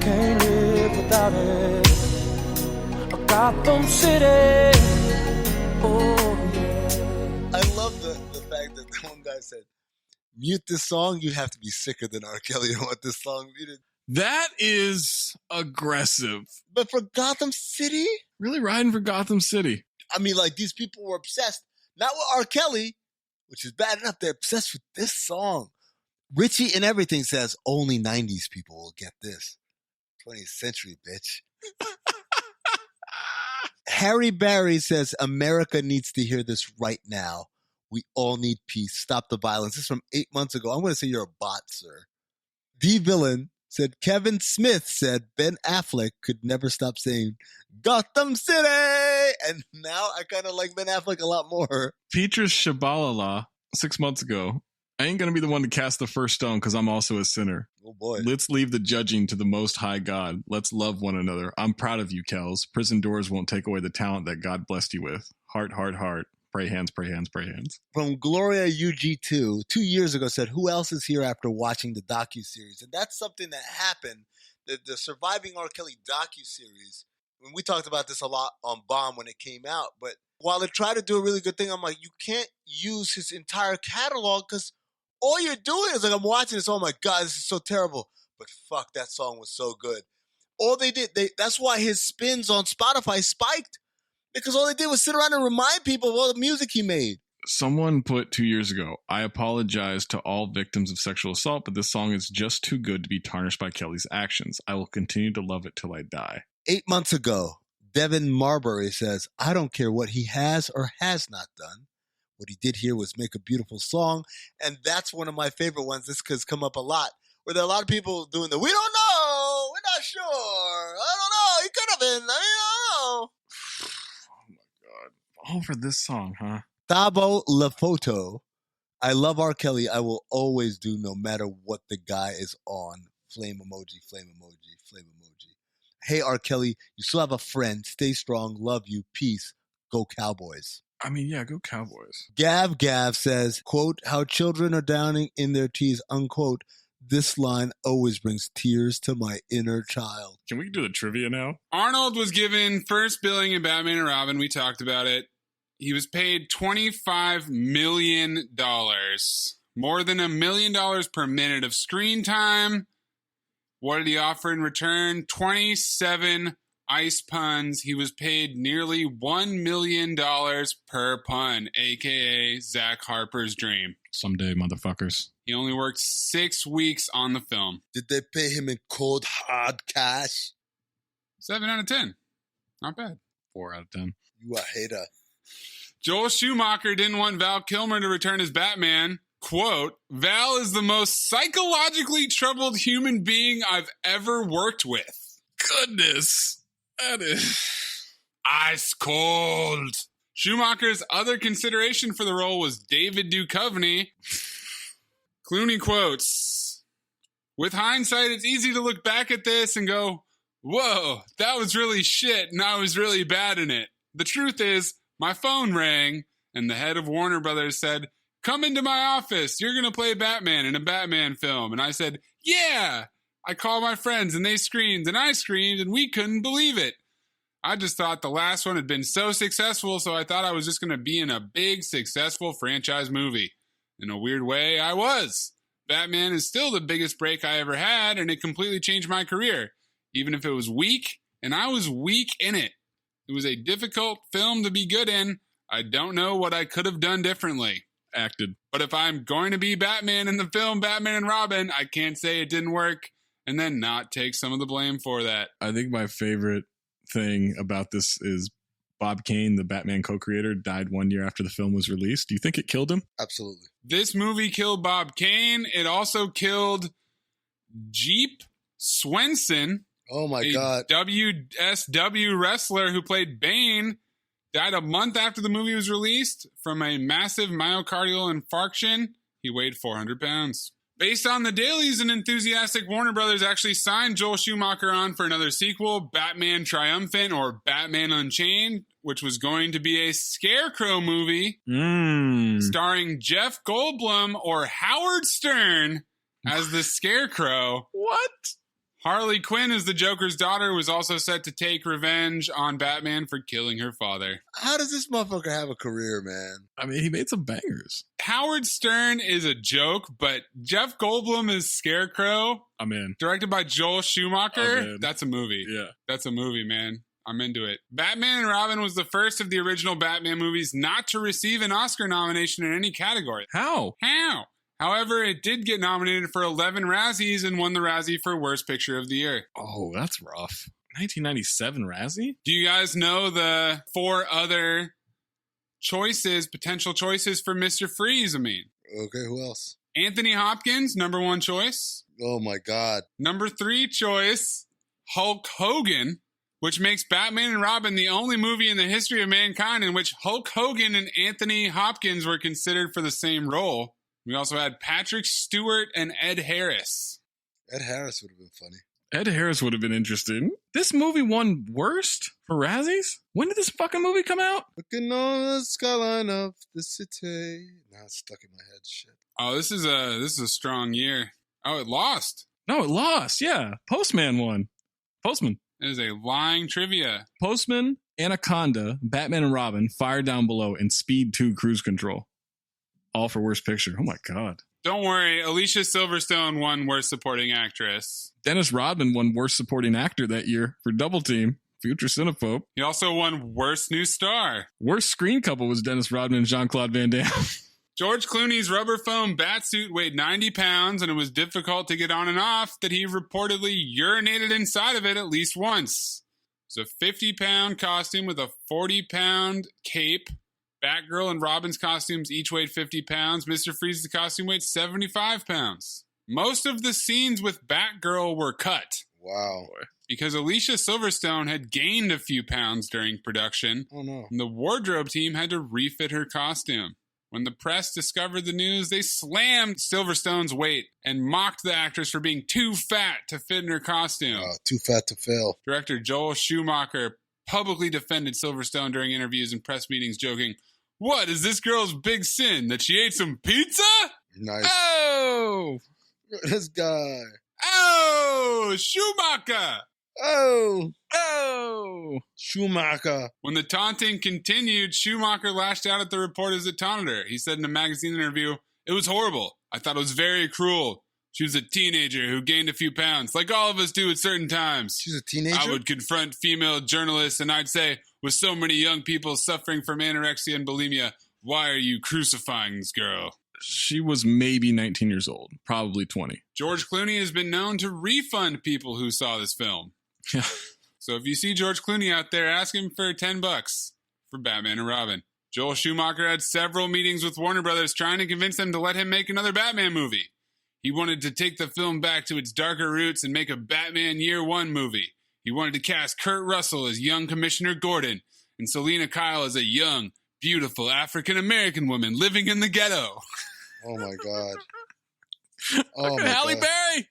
can't live without it. A Gotham City. Oh, yeah. I love the fact that one guy said, mute this song, you have to be sicker than R. Kelly to want this song muted. That is aggressive. But for Gotham City? Really riding for Gotham City. I mean, like, these people were obsessed, not with R. Kelly, which is bad enough, they're obsessed with this song. Richie and everything says, only 90s people will get this. 20th century, bitch. Harry Barry says, America needs to hear this right now. We all need peace. Stop the violence. This is from 8 months ago. I'm going to say you're a bot, sir. D Villain said, Kevin Smith said Ben Affleck could never stop saying, Gotham City! And now I kind of like Ben Affleck a lot more. Petrus Shabalala, 6 months ago, I ain't going to be the one to cast the first stone because I'm also a sinner. Oh, boy. Let's leave the judging to the Most High God. Let's love one another. I'm proud of you, Kels. Prison doors won't take away the talent that God blessed you with. Heart, heart, heart. Pray hands, pray hands, pray hands. From Gloria UG2, 2 years ago, said, who else is here after watching the docuseries? And that's something that happened. The Surviving R. Kelly docuseries. When we talked about this a lot on Bomb when it came out. But while it tried to do a really good thing, I'm like, you can't use his entire catalog because all you're doing is like, I'm watching this, oh my God, this is so terrible. But fuck, that song was so good. All they did, that's why his spins on Spotify spiked. Because all they did was sit around and remind people of all the music he made. Someone put 2 years ago, I apologize to all victims of sexual assault, but this song is just too good to be tarnished by Kelly's actions. I will continue to love it till I die. 8 months ago, Devin Marbury says, I don't care what he has or has not done. What he did here was make a beautiful song. And that's one of my favorite ones. This has come up a lot. Where there are a lot of people doing the, we don't know, we're not sure, I don't know, he could have been, I don't know. Oh, for this song, huh? Thabo Lefoto, I love R. Kelly. I will always do no matter what the guy is on. Flame emoji, flame emoji, flame emoji. Hey, R. Kelly, you still have a friend. Stay strong. Love you. Peace. Go Cowboys. I mean, yeah, go Cowboys. Gav says, quote, how children are downing in their teas, unquote. This line always brings tears to my inner child. Can we do the trivia now? Arnold was given first billing in Batman and Robin. We talked about it. He was paid $25 million. More than $1 million per minute of screen time. What did he offer in return? 27 ice puns. He was paid nearly $1 million per pun, a.k.a. Zach Harper's dream. Someday, motherfuckers. He only worked 6 weeks on the film. Did they pay him in cold, hard cash? 7 out of 10. Not bad. 4 out of 10. You a hater. Joel Schumacher didn't want Val Kilmer to return as Batman. Quote, Val is the most psychologically troubled human being I've ever worked with. Goodness. That is ice cold. Schumacher's other consideration for the role was David Duchovny. Clooney quotes, with hindsight, it's easy to look back at this and go, whoa, that was really shit and I was really bad in it. The truth is, my phone rang and the head of Warner Brothers said, come into my office. You're going to play Batman in a Batman film. And I said, yeah. I called my friends and they screamed and I screamed and we couldn't believe it. I just thought the last one had been so successful, so I thought I was just going to be in a big, successful franchise movie. In a weird way, I was. Batman is still the biggest break I ever had, and it completely changed my career, even if it was weak, and I was weak in it. It was a difficult film to be good in. I don't know what I could have done differently. Acted. But if I'm going to be Batman in the film Batman and Robin, I can't say it didn't work and then not take some of the blame for that. I think my favorite thing about this is Bob Kane, the Batman co-creator, died 1 year after the film was released. Do you think it killed him? Absolutely. This movie killed Bob Kane. It also killed Jeep Swenson. Oh my God. WSW wrestler who played Bane. Died a month after the movie was released from a massive myocardial infarction. He weighed 400 pounds. Based on the dailies, an enthusiastic Warner Brothers actually signed Joel Schumacher on for another sequel, Batman Triumphant or Batman Unchained, which was going to be a Scarecrow movie starring Jeff Goldblum or Howard Stern as the Scarecrow. What? Harley Quinn, as the Joker's daughter, was also set to take revenge on Batman for killing her father. How does this motherfucker have a career, man? I mean, he made some bangers. Howard Stern is a joke, but Jeff Goldblum is Scarecrow. I'm in. Directed by Joel Schumacher. I'm in. That's a movie. Yeah. That's a movie, man. I'm into it. Batman and Robin was the first of the original Batman movies not to receive an Oscar nomination in any category. How? However, it did get nominated for 11 Razzies and won the Razzie for Worst Picture of the Year. Oh, that's rough. 1997 Razzie? Do you guys know the 4 other potential choices for Mr. Freeze, Amin? Okay, who else? Anthony Hopkins, number 1 choice. Oh my God. Number 3 choice, Hulk Hogan, which makes Batman and Robin the only movie in the history of mankind in which Hulk Hogan and Anthony Hopkins were considered for the same role. We also had Patrick Stewart and Ed Harris. Ed Harris would have been funny. Ed Harris would have been interesting. This movie won worst for Razzies? When did this fucking movie come out? Looking on the skyline of the city. Now it's stuck in my head. Shit. Oh, this is a strong year. Oh, it lost. No, it lost. Yeah. Postman won. Postman. It is a lying trivia. Postman, Anaconda, Batman and Robin, Fire Down Below, and Speed 2 Cruise Control. All for Worst Picture. Oh my God. Don't worry. Alicia Silverstone won Worst Supporting Actress. Dennis Rodman won Worst Supporting Actor that year for Double Team. Future Cinephobe. He also won Worst New Star. Worst Screen Couple was Dennis Rodman and Jean-Claude Van Damme. George Clooney's rubber foam batsuit weighed 90 pounds, and it was difficult to get on and off that he reportedly urinated inside of it at least once. It was a 50-pound costume with a 40-pound cape. Batgirl and Robin's costumes each weighed 50 pounds. Mr. Freeze's costume weighed 75 pounds. Most of the scenes with Batgirl were cut. Wow. Because Alicia Silverstone had gained a few pounds during production. Oh, no. And the wardrobe team had to refit her costume. When the press discovered the news, they slammed Silverstone's weight and mocked the actress for being too fat to fit in her costume. Too fat to fail. Director Joel Schumacher publicly defended Silverstone during interviews and press meetings, joking, "What is this girl's big sin? That she ate some pizza?" Nice. Oh! This guy. Oh! Schumacher! Oh! Schumacher. When the taunting continued, Schumacher lashed out at the reporters that taunted her. He said in a magazine interview, "It was horrible. I thought it was very cruel. She was a teenager who gained a few pounds, like all of us do at certain times. She's a teenager? I would confront female journalists and I'd say, with so many young people suffering from anorexia and bulimia, why are you crucifying this girl?" She was maybe 19 years old, probably 20. George Clooney has been known to refund people who saw this film. Yeah. So if you see George Clooney out there, ask him for $10 for Batman and Robin. Joel Schumacher had several meetings with Warner Brothers trying to convince them to let him make another Batman movie. He wanted to take the film back to its darker roots and make a Batman Year One movie. He wanted to cast Kurt Russell as young Commissioner Gordon and Selena Kyle as a young, beautiful African-American woman living in the ghetto. Oh, my God. Look at Halle Berry!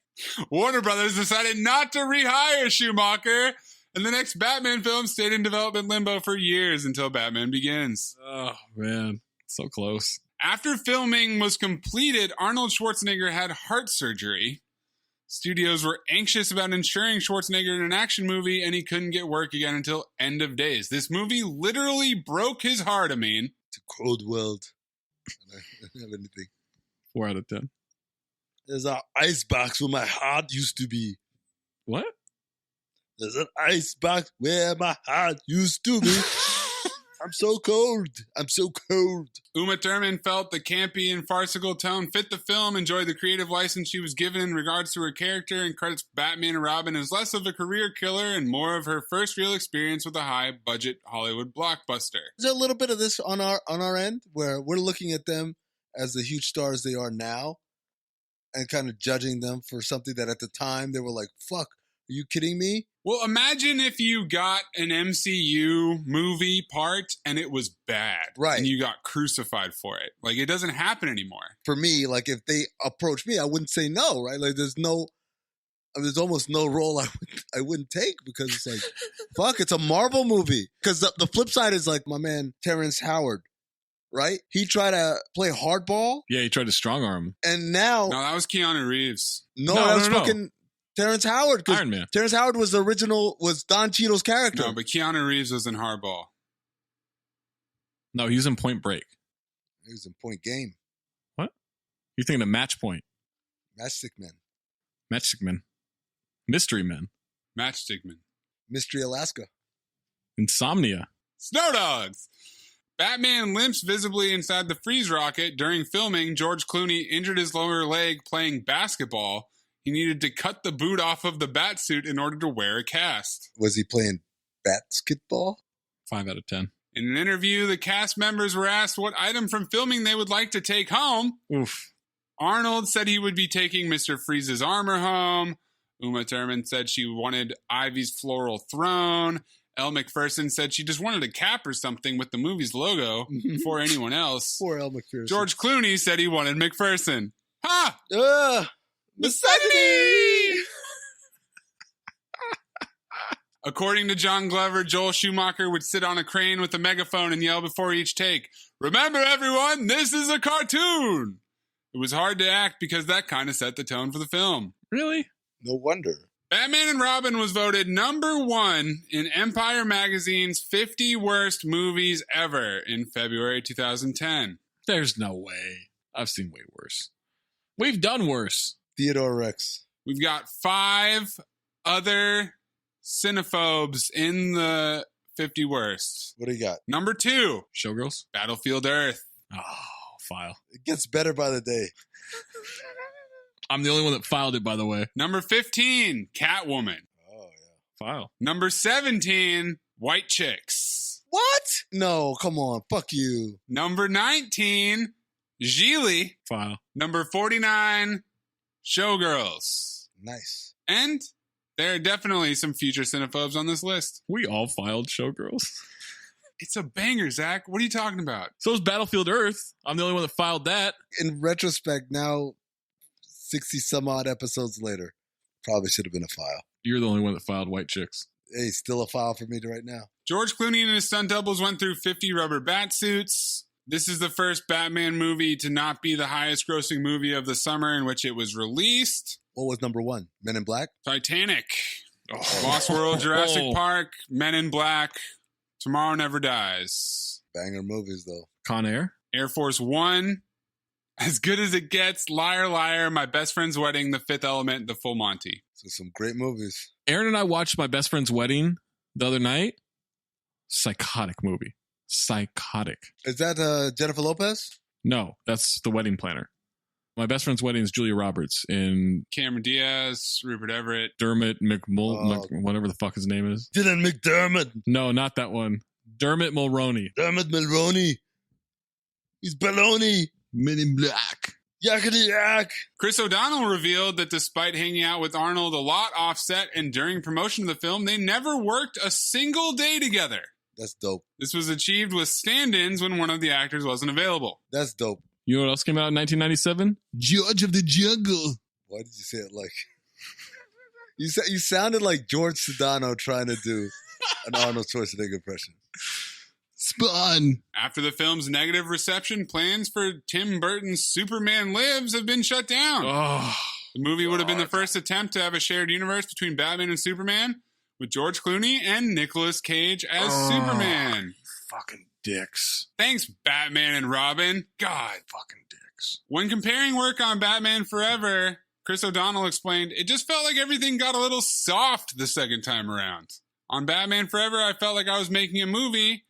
Warner Brothers decided not to rehire Schumacher, and the next Batman film stayed in development limbo for years until Batman Begins. Oh, man. So close. After filming was completed, Arnold Schwarzenegger had heart surgery. Studios were anxious about ensuring Schwarzenegger in an action movie, and he couldn't get work again until End of Days. This movie literally broke his heart, I mean. It's a cold world. I don't have anything. 4 out of 10. There's an ice box where my heart used to be. What? There's an ice box where my heart used to be. I'm so cold. I'm so cold. Uma Thurman felt the campy and farcical tone fit the film, enjoyed the creative license she was given in regards to her character, and credits Batman and Robin as less of a career killer and more of her first real experience with a high-budget Hollywood blockbuster. Is there a little bit of this on our end where we're looking at them as the huge stars they are now and kind of judging them for something that at the time they were like, fuck, are you kidding me? Well, imagine if you got an MCU movie part and it was bad. Right. And you got crucified for it. Like, it doesn't happen anymore. For me, like, if they approached me, I wouldn't say no, right? Like, there's almost no role I wouldn't take because it's like, fuck, it's a Marvel movie. Because the flip side is like my man Terrence Howard, right? He tried to play hardball. Yeah, he tried to strong arm. And now... No, that was Keanu Reeves. No, that was fucking... Terrence Howard. Iron Man. Terrence Howard was was Don Cheadle's character. No, but Keanu Reeves was in Hardball. No, he was in Point Break. He was in Point Game. What? You're thinking of Match Point. Matchstick Men. Matchstick Men. Mystery Men. Matchstick Men. Mystery Alaska. Insomnia. Snow Dogs. Batman limps visibly inside the freeze rocket. During filming, George Clooney injured his lower leg playing basketball. He needed to cut the boot off of the bat suit in order to wear a cast. Was he playing basketball? 5 out of 10. In an interview, the cast members were asked what item from filming they would like to take home. Oof. Arnold said he would be taking Mr. Freeze's armor home. Uma Thurman said she wanted Ivy's floral throne. Elle Macpherson said she just wanted a cap or something with the movie's logo before anyone else. Poor Elle Macpherson. George Clooney said he wanted McPherson. Ha! Misogyny! According to John Glover, Joel Schumacher would sit on a crane with a megaphone and yell before each take, "Remember everyone, this is a cartoon!" It was hard to act because that kind of set the tone for the film. Really? No wonder. Batman and Robin was voted #1 in Empire Magazine's 50 Worst Movies Ever in February 2010. There's no way. I've seen way worse. We've done worse. Theodore Rex. We've got 5 other cinephobes in the 50 worst. What do you got? #2. Showgirls. Battlefield Earth. Oh, file. It gets better by the day. I'm the only one that filed it, by the way. #15. Catwoman. Oh, yeah. File. #17. White Chicks. What? No, come on. Fuck you. #19. Gigli. File. #49. Showgirls. Nice. And there are definitely some future cinephobes on this list. We all filed Showgirls. It's a banger, Zach. What are you talking about? So is Battlefield Earth. I'm the only one that filed that. In retrospect, now 60 some odd episodes later, probably should have been a file. You're the only one that filed White Chicks. Hey, still a file for me right now. George Clooney and his stunt doubles went through 50 rubber bat suits. This is the first Batman movie to not be the highest grossing movie of the summer in which it was released. What was number one? Men in Black? Titanic. Lost World, Jurassic Park, Men in Black, Tomorrow Never Dies. Banger movies, though. Con Air? Air Force One, As Good as It Gets, Liar Liar, My Best Friend's Wedding, The Fifth Element, The Full Monty. So some great movies. Aaron and I watched My Best Friend's Wedding the other night. Psychotic movie. Psychotic. Is that Jennifer Lopez? No, that's The Wedding Planner. My Best Friend's Wedding is Julia Roberts in Cameron Diaz, Rupert Everett. Dermot whatever the fuck his name is. Dylan McDermott. No, not that one. Dermot Mulroney. Dermot Mulroney. He's baloney. Men in Black. Yakety yak. Chris O'Donnell revealed that despite hanging out with Arnold a lot off-set and during promotion of the film, they never worked a single day together. That's dope. This was achieved with stand-ins when one of the actors wasn't available. That's dope. You know what else came out in 1997? George of the Jungle. Why did you say it like... You sounded like George Sedano trying to do an Arnold Schwarzenegger impression. Spawn. After the film's negative reception, plans for Tim Burton's Superman Lives have been shut down. Oh, the movie would have been the first attempt to have a shared universe between Batman and Superman, with George Clooney and Nicolas Cage as Superman. Fucking dicks. Thanks, Batman and Robin. God. Fucking dicks. When comparing work on Batman Forever, Chris O'Donnell explained, it just felt like everything got a little soft the second time around. On Batman Forever, I felt like I was making a movie.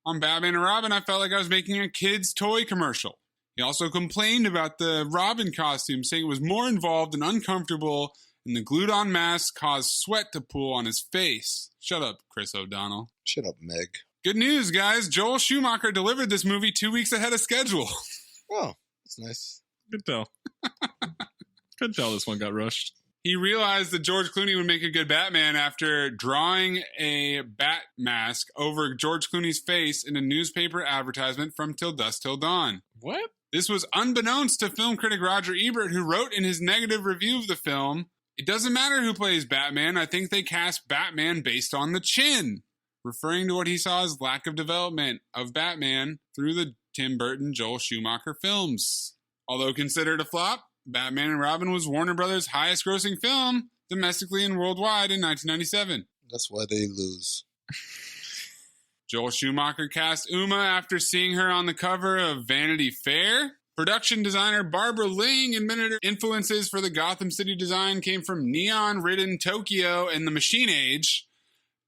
On Batman and Robin, I felt like I was making a kid's toy commercial. He also complained about the Robin costume, saying it was more involved and uncomfortable, and the glued-on mask caused sweat to pool on his face. Shut up, Chris O'Donnell. Shut up, Meg. Good news, guys. Joel Schumacher delivered this movie 2 weeks ahead of schedule. Oh, that's nice. Good tell. Could tell this one got rushed. He realized that George Clooney would make a good Batman after drawing a bat mask over George Clooney's face in a newspaper advertisement from Till Dusk Till Dawn. What? This was unbeknownst to film critic Roger Ebert, who wrote in his negative review of the film, "It doesn't matter who plays Batman. I think they cast Batman based on the chin," referring to what he saw as lack of development of Batman through the Tim Burton, Joel Schumacher films. Although considered a flop, Batman and Robin was Warner Brothers' highest grossing film domestically and worldwide in 1997. That's why they lose. Joel Schumacher cast Uma after seeing her on the cover of Vanity Fair. Production designer Barbara Ling admitted her influences for the Gotham City design came from neon-ridden Tokyo and the Machine Age.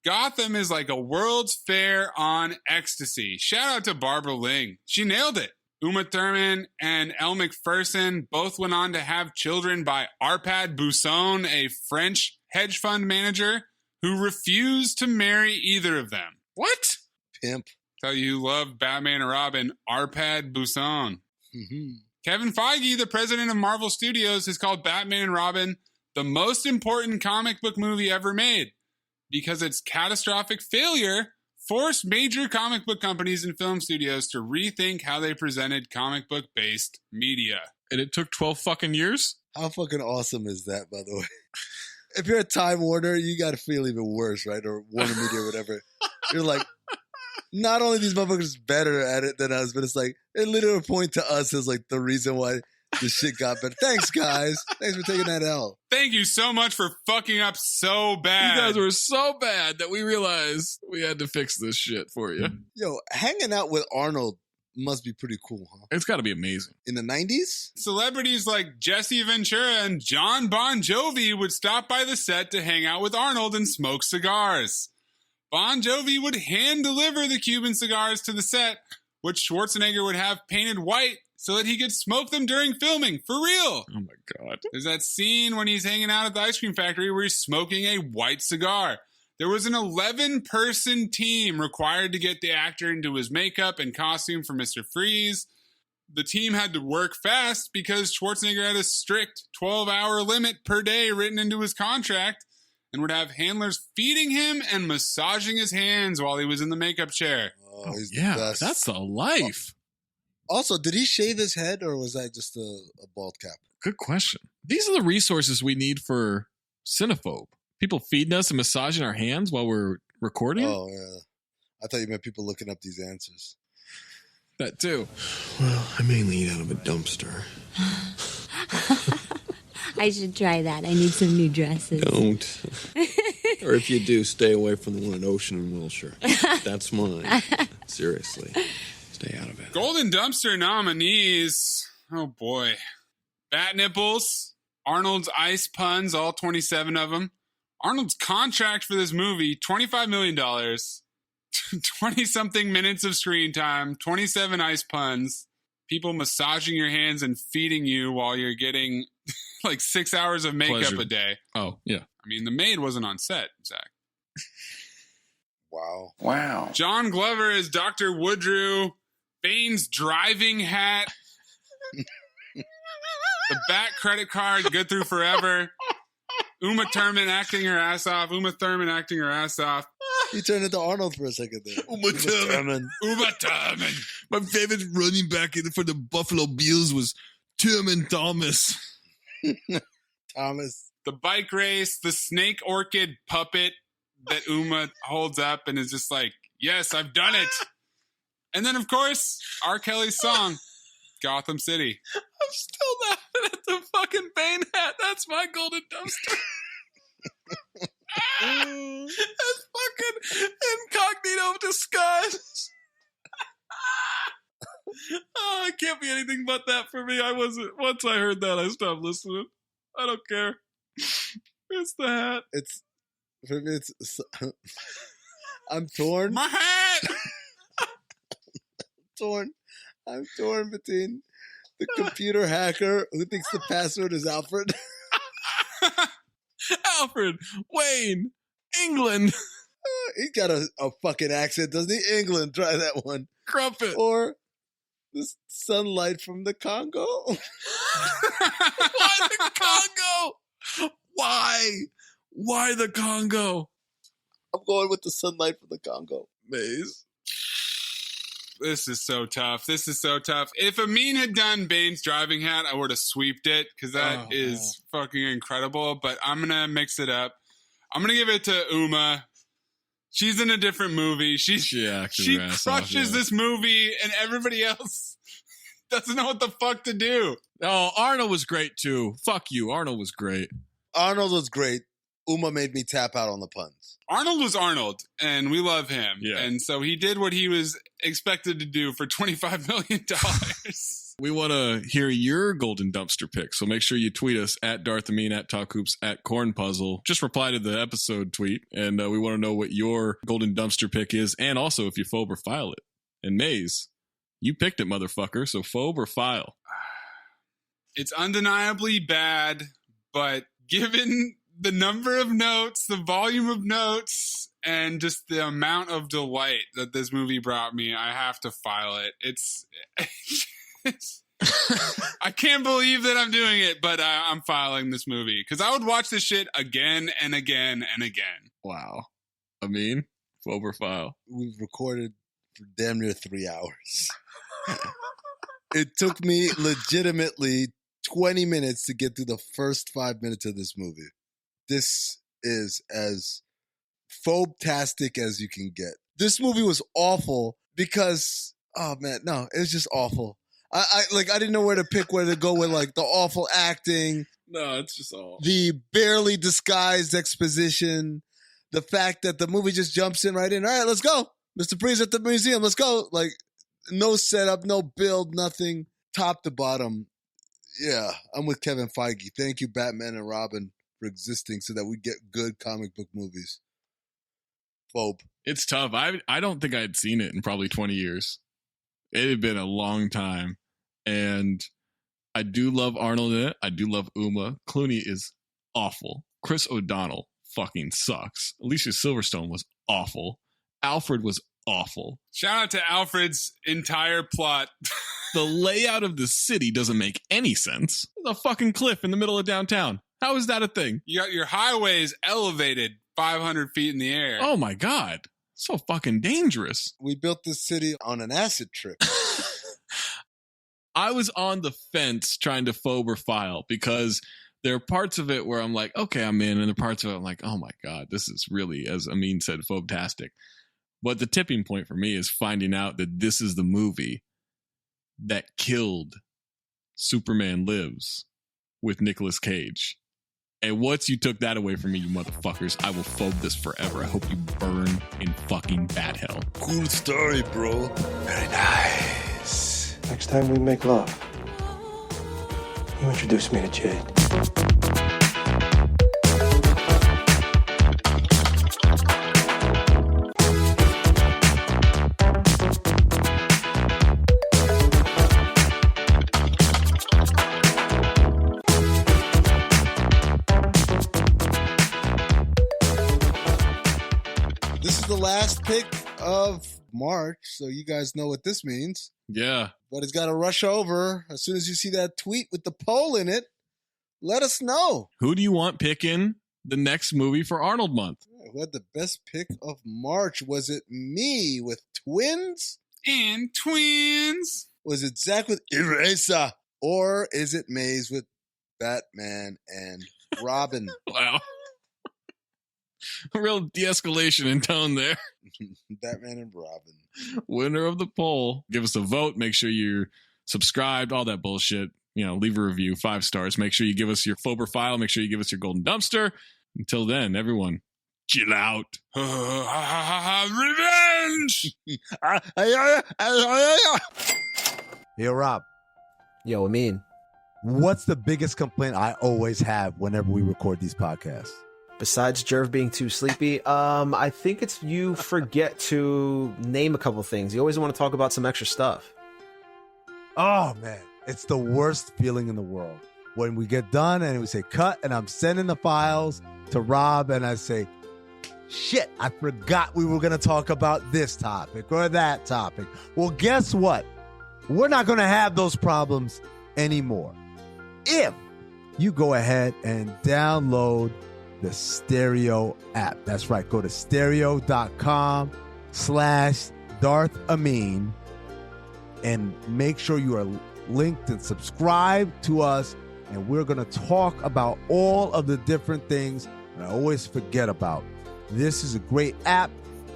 Gotham is like a World's Fair on ecstasy. Shout out to Barbara Ling. She nailed it. Uma Thurman and Elle Macpherson both went on to have children by Arpad Busson, a French hedge fund manager who refused to marry either of them. What? Pimp. Tell you who loved Batman and Robin, Arpad Busson. Mm-hmm. Kevin Feige, the president of Marvel Studios, has called Batman and Robin the most important comic book movie ever made because its catastrophic failure forced major comic book companies and film studios to rethink how they presented comic book-based media. And it took 12 fucking years? How fucking awesome is that, by the way? If you're a Time Warner, you got to feel even worse, right? Or Warner Media or whatever. You're like, not only these motherfuckers better at it than us, but it's like, they literally point to us as like the reason why this shit got better. Thanks, guys. Thanks for taking that L. Thank you so much for fucking up so bad. You guys were so bad that we realized we had to fix this shit for you. Yo, hanging out with Arnold must be pretty cool, huh? It's got to be amazing. In the 90s? Celebrities like Jesse Ventura and John Bon Jovi would stop by the set to hang out with Arnold and smoke cigars. Bon Jovi would hand-deliver the Cuban cigars to the set, which Schwarzenegger would have painted white so that he could smoke them during filming. For real. Oh, my God. There's that scene when he's hanging out at the ice cream factory where he's smoking a white cigar. There was an 11-person team required to get the actor into his makeup and costume for Mr. Freeze. The team had to work fast because Schwarzenegger had a strict 12-hour limit per day written into his contract and would have handlers feeding him and massaging his hands while he was in the makeup chair. Oh, he's yeah, the best. that's the life. Also, did he shave his head or was that just a bald cap? Good question. These are the resources we need for Cinephobe. People feeding us and massaging our hands while we're recording. Oh, yeah. I thought you meant people looking up these answers. That too. Well, I mainly eat out of a dumpster. I should try that. I need some new dresses. Don't. Or if you do, stay away from the one at Ocean and Wilshire. That's mine. Seriously. Stay out of it. Golden Dumpster nominees. Oh, boy. Bat Nipples. Arnold's Ice Puns, all 27 of them. Arnold's contract for this movie, $25 million. 20-something minutes of screen time. 27 ice puns. People massaging your hands and feeding you while you're getting like 6 hours of makeup Pleasure. a day. Oh, yeah. I mean, the maid wasn't on set, Zach. Wow. John Glover is Dr. Woodrue. Bane's driving hat. The Bat credit card, good through forever. Uma Thurman acting her ass off. He turned into Arnold for a second there. Uma Thurman. My favorite running back for the Buffalo Bills was Thurman Thomas. Thomas. The bike race, the snake orchid puppet that Uma holds up and is just like, yes, I've done it. And then, of course, R. Kelly's song, Gotham City. I'm still laughing at the fucking Bane hat. That's my golden dumpster. That's fucking incognito disguise. Oh, it can't be anything but that for me. Once I heard that, I stopped listening. I don't care. It's the hat. For me, I'm torn. My hat! I'm torn between the computer hacker who thinks the password is Alfred. Alfred, Wayne, England. He's got a fucking accent, doesn't he? England, try that one. Crumpet. Or the sunlight from the Congo. Why the Congo? Why the Congo? I'm going with the sunlight from the Congo. Maze. This is so tough. If Amin had done Bane's driving hat, I would have sweeped it because that is fucking incredible. But I'm going to mix it up. I'm going to give it to Uma. She's in a different movie. She crushes this movie and everybody else doesn't know what the fuck to do. Oh, Arnold was great too. Fuck you. Arnold was great. Arnold was great. Uma made me tap out on the puns. Arnold was Arnold, and we love him. Yeah. And so he did what he was expected to do for $25 million. We want to hear your golden dumpster pick, so make sure you tweet us at Darth Amin, at Talk Hoops, at Corn Puzzle. Just reply to the episode tweet, and we want to know what your golden dumpster pick is, and also if you phobe or file it. And Maze, you picked it, motherfucker, so phobe or file? It's undeniably bad, but given the number of notes, the volume of notes, and just the amount of delight that this movie brought me, I have to file it. It's I can't believe that I'm doing it, but I'm filing this movie because I would watch this shit again and again and again. Wow. Amin, phobe or file? We've recorded for damn near 3 hours. It took me legitimately 20 minutes to get through the first 5 minutes of this movie. This is as phobe-tastic as you can get. This movie was awful because, oh man, no, it was just awful. I didn't know where to go with like the awful acting. No, it's just all. The barely disguised exposition. The fact that the movie just jumps in right in. All right, let's go. Mr. Priest at the museum, let's go. Like, no setup, no build, nothing. Top to bottom. Yeah, I'm with Kevin Feige. Thank you, Batman and Robin, for existing so that we get good comic book movies. Phobe. It's tough. I don't think I'd seen it in probably 20 years. It had been a long time. And I do love Arnold in it. I do love Uma. Clooney is awful. Chris O'Donnell fucking sucks. Alicia Silverstone was awful. Alfred was awful. Shout out to Alfred's entire plot. The layout of the city doesn't make any sense. There's a fucking cliff in the middle of downtown. How is that a thing? You got your highways elevated 500 feet in the air. Oh my God. So fucking dangerous. We built this city on an acid trip. I was on the fence trying to phobe or file because there are parts of it where I'm like, okay, I'm in. And there are parts of it I'm like, oh my God, this is really, as Amin said, phobe-tastic. But the tipping point for me is finding out that this is the movie that killed Superman Lives with Nicolas Cage. And once you took that away from me, you motherfuckers, I will phobe this forever. I hope you burn in fucking bat hell. Cool story, bro. Very nice. Next time we make love, you introduce me to Jade. This is the last pick of March, so you guys know what this means. Yeah. But it's got to rush over. As soon as you see that tweet with the poll in it, let us know. Who do you want picking the next movie for Arnold month? Who had the best pick of March? Was it me with Twins? And Twins. Was it Zach with Eraser? Or is it Mayes with Batman and Robin? Wow. A real de-escalation in tone there. Batman and Robin. Winner of the poll. Give us a vote. Make sure you're subscribed. All that bullshit. You know, leave a review. 5 stars. Make sure you give us your Phober file. Make sure you give us your golden dumpster. Until then, everyone, chill out. Revenge! Yo, Rob. Yo, Amin. What's the biggest complaint I always have whenever we record these podcasts? Besides Jerv being too sleepy, I think it's you forget to name a couple things. You always want to talk about some extra stuff. Oh, man. It's the worst feeling in the world. When we get done and we say cut and I'm sending the files to Rob and I say, shit, I forgot we were going to talk about this topic or that topic. Well, guess what? We're not going to have those problems anymore. If you go ahead and download the Stereo app. That's right. Go to stereo.com/Darth Amin and make sure you are linked and subscribed to us. And we're going to talk about all of the different things that I always forget about. This is a great app.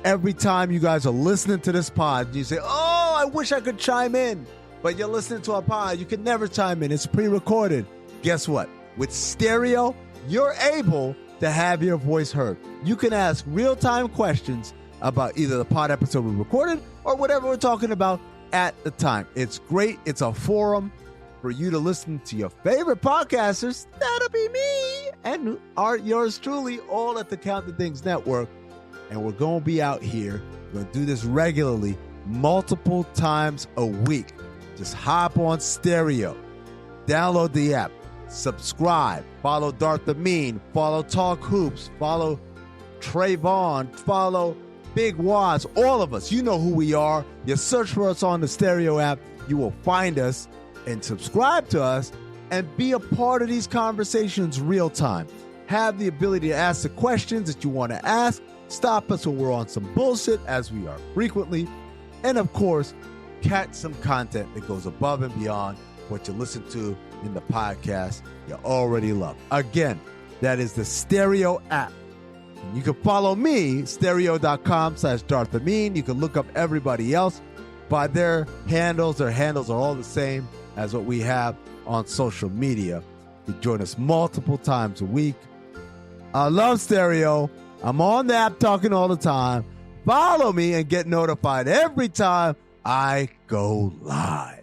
Every time you guys are listening to this pod, you say, oh, I wish I could chime in. But you're listening to a pod. You can never chime in. It's pre-recorded. Guess what? With Stereo, you're able to have your voice heard. You can ask real-time questions about either the pod episode we recorded or whatever we're talking about at the time. It's great. It's a forum for you to listen to your favorite podcasters. That'll be me and yours truly, all at the Count the Things Network. And we're going to be out here. We're going to do this regularly, multiple times a week. Just hop on Stereo. Download the app. Subscribe, follow Darth Amin, follow Talk Hoops, follow Trayvon, follow Big Waz, all of us. You know who we are. You search for us on the Stereo app. You will find us and subscribe to us and be a part of these conversations real time. Have the ability to ask the questions that you want to ask. Stop us when we're on some bullshit, as we are frequently. And of course, catch some content that goes above and beyond what you listen to in the podcast you already love. Again, that is the Stereo app. And you can follow me, stereo.com/Darth Amin. You can look up everybody else by their handles. Their handles are all the same as what we have on social media. You join us multiple times a week. I love Stereo. I'm on the app talking all the time. Follow me and get notified every time I go live.